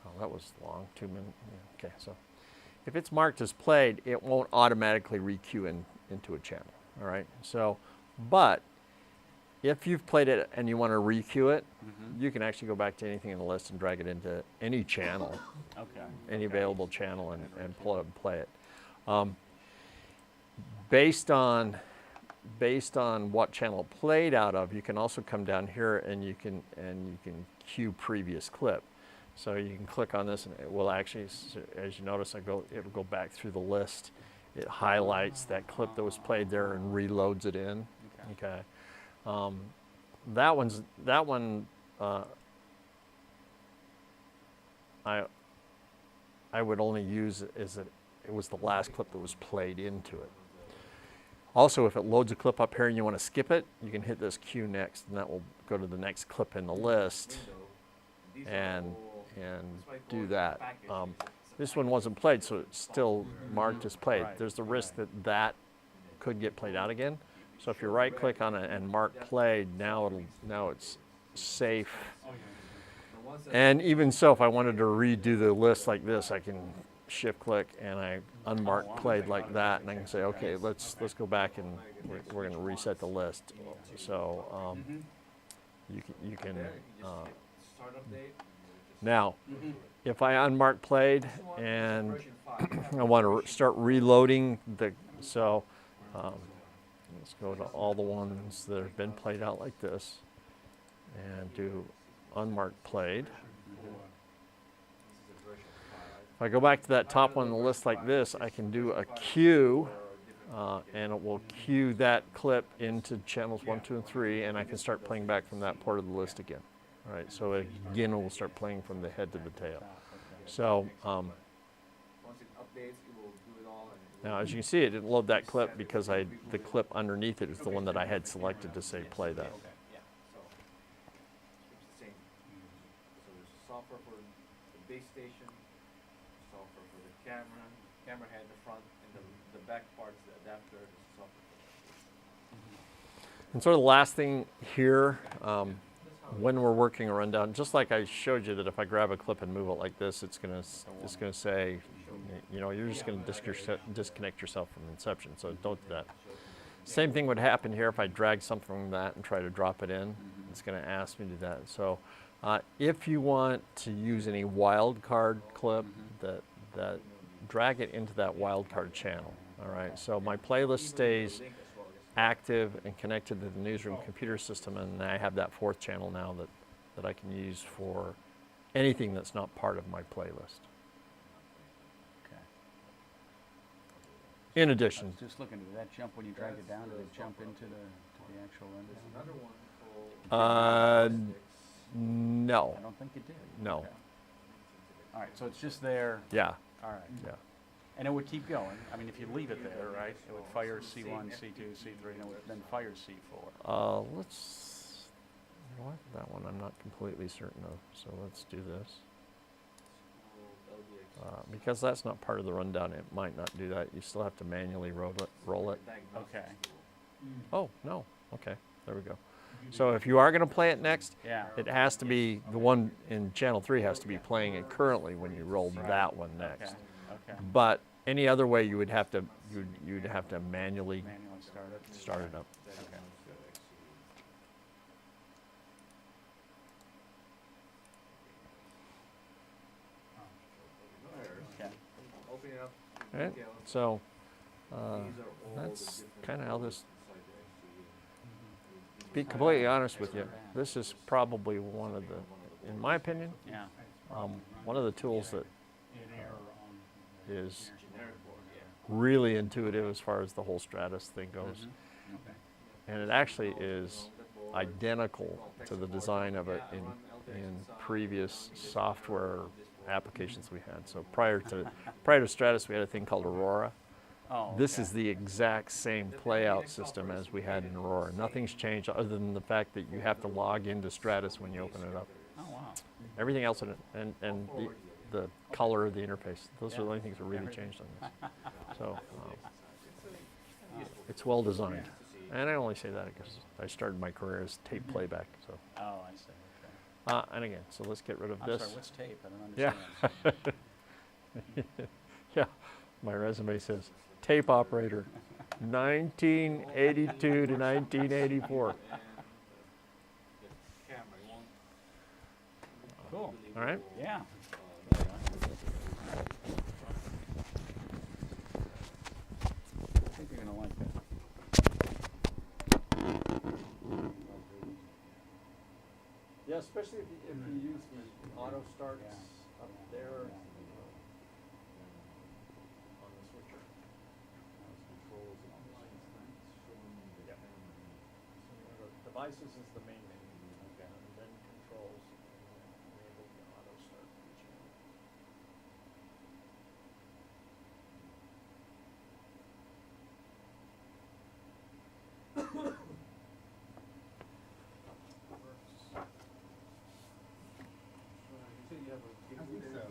Oh, that was long, 2 minutes. Yeah, okay, so if it's marked as played, it won't automatically re-queue into a channel. All right, so, but if you've played it and you want to re-queue it, you can actually go back to anything in the list and drag it into any channel, Okay. any available channel, and pull it up and play it. Based on what channel it played out of, you can also come down here and you can queue previous clip. So you can click on this and it will actually, as you notice, it'll go back through the list. It highlights that clip that was played there and reloads it in. Okay. That one I would only use as it was the last clip that was played into it. Also, if it loads a clip up here and you want to skip it, you can hit this Q next, and that will go to the next clip in the list and do that. This one wasn't played, so it's still marked as played. Right. There's the risk that could get played out again. So if you right-click on it and mark played, now it's safe. And even so, if I wanted to redo the list like this, I can shift-click and I unmark played like that, and I can say, okay, let's go back and we're going to reset the list. So you can now, if I unmark played and I want to start reloading let's go to all the ones that have been played out like this and do unmarked played. If I go back to that top one on the list like this, I can do a queue and it will cue that clip into channels 1, 2, and 3, and I can start playing back from that part of the list again. All right, so again, it will start playing from the head to the tail. So Once it updates, it will do it all. And now, as you can see, it didn't load that clip because the clip underneath it is the one that I had selected to say play that. Okay, yeah. So it's the same. So there's software for the base station, software for the camera head, the front, and the back parts, the adapter, the software for And sort of the last thing here, when we're working a rundown, just like I showed you that if I grab a clip and move it like this, it's gonna say, you know, you're just gonna disconnect yourself from Inception. So don't do that. Same thing would happen here if I drag something from that and try to drop it in. It's gonna ask me to do that. So if you want to use any wildcard clip, that drag it into that wildcard channel. All right. So my playlist stays active and connected to the newsroom computer system, and I have that 4th channel now that I can use for anything that's not part of my playlist. Okay. In I addition, was just looking, did that jump when you drag it down? Did it jump into the actual render? another one for no, I don't think it did. no, Okay. All right, so it's just there. yeah, All right. yeah. And it would keep going. I mean, if you leave it there, right, it would fire C1, C2, C3, and it would then fire C4. Let's, you know what, that one I'm not completely certain of, so let's do this. Because that's not part of the rundown, it might not do that. You still have to manually roll it. Okay. Oh, no, okay, there we go. So if you are gonna play it next, Yeah. it has to be, the one in channel 3 has to be playing it currently when you roll that one next. Okay. Okay. But any other way, you would have to, you'd have to manually Manually start it. start it up. Okay. Okay. open it up. All right, details. so These are all the that's different kind of how this, inside the to be completely honest with you, this is probably one of the, in my opinion, Yeah. one of the tools that is generic board, yeah. really intuitive as far as the whole Stratus thing goes. Okay. And it actually is identical to the design of it in previous software applications we had. So prior to Stratus, we had a thing called Aurora. Oh, This okay. is the exact same playout system as we had in Aurora. Nothing's changed other than the fact that you have to log into Stratus when you open it up. Oh, wow. Everything else in it, and the color of the interface, those are the only things that really changed on this. So it's well designed. And I only say that because I started my career as tape playback. So Oh, I see. Okay. and again, so let's get rid of I'm this. sorry, what's tape? I don't Yeah. understand. Yeah, my resume says tape operator, 1982 to 1984. And the camera, it won't. Cool. All right. Yeah. I think you're gonna like that. Yeah, especially if you use the auto starts Yeah. up there Yeah. on the switcher. Yep. So devices is the main menu. Okay. And then controls enable the auto start feature. You said you have a gig leader.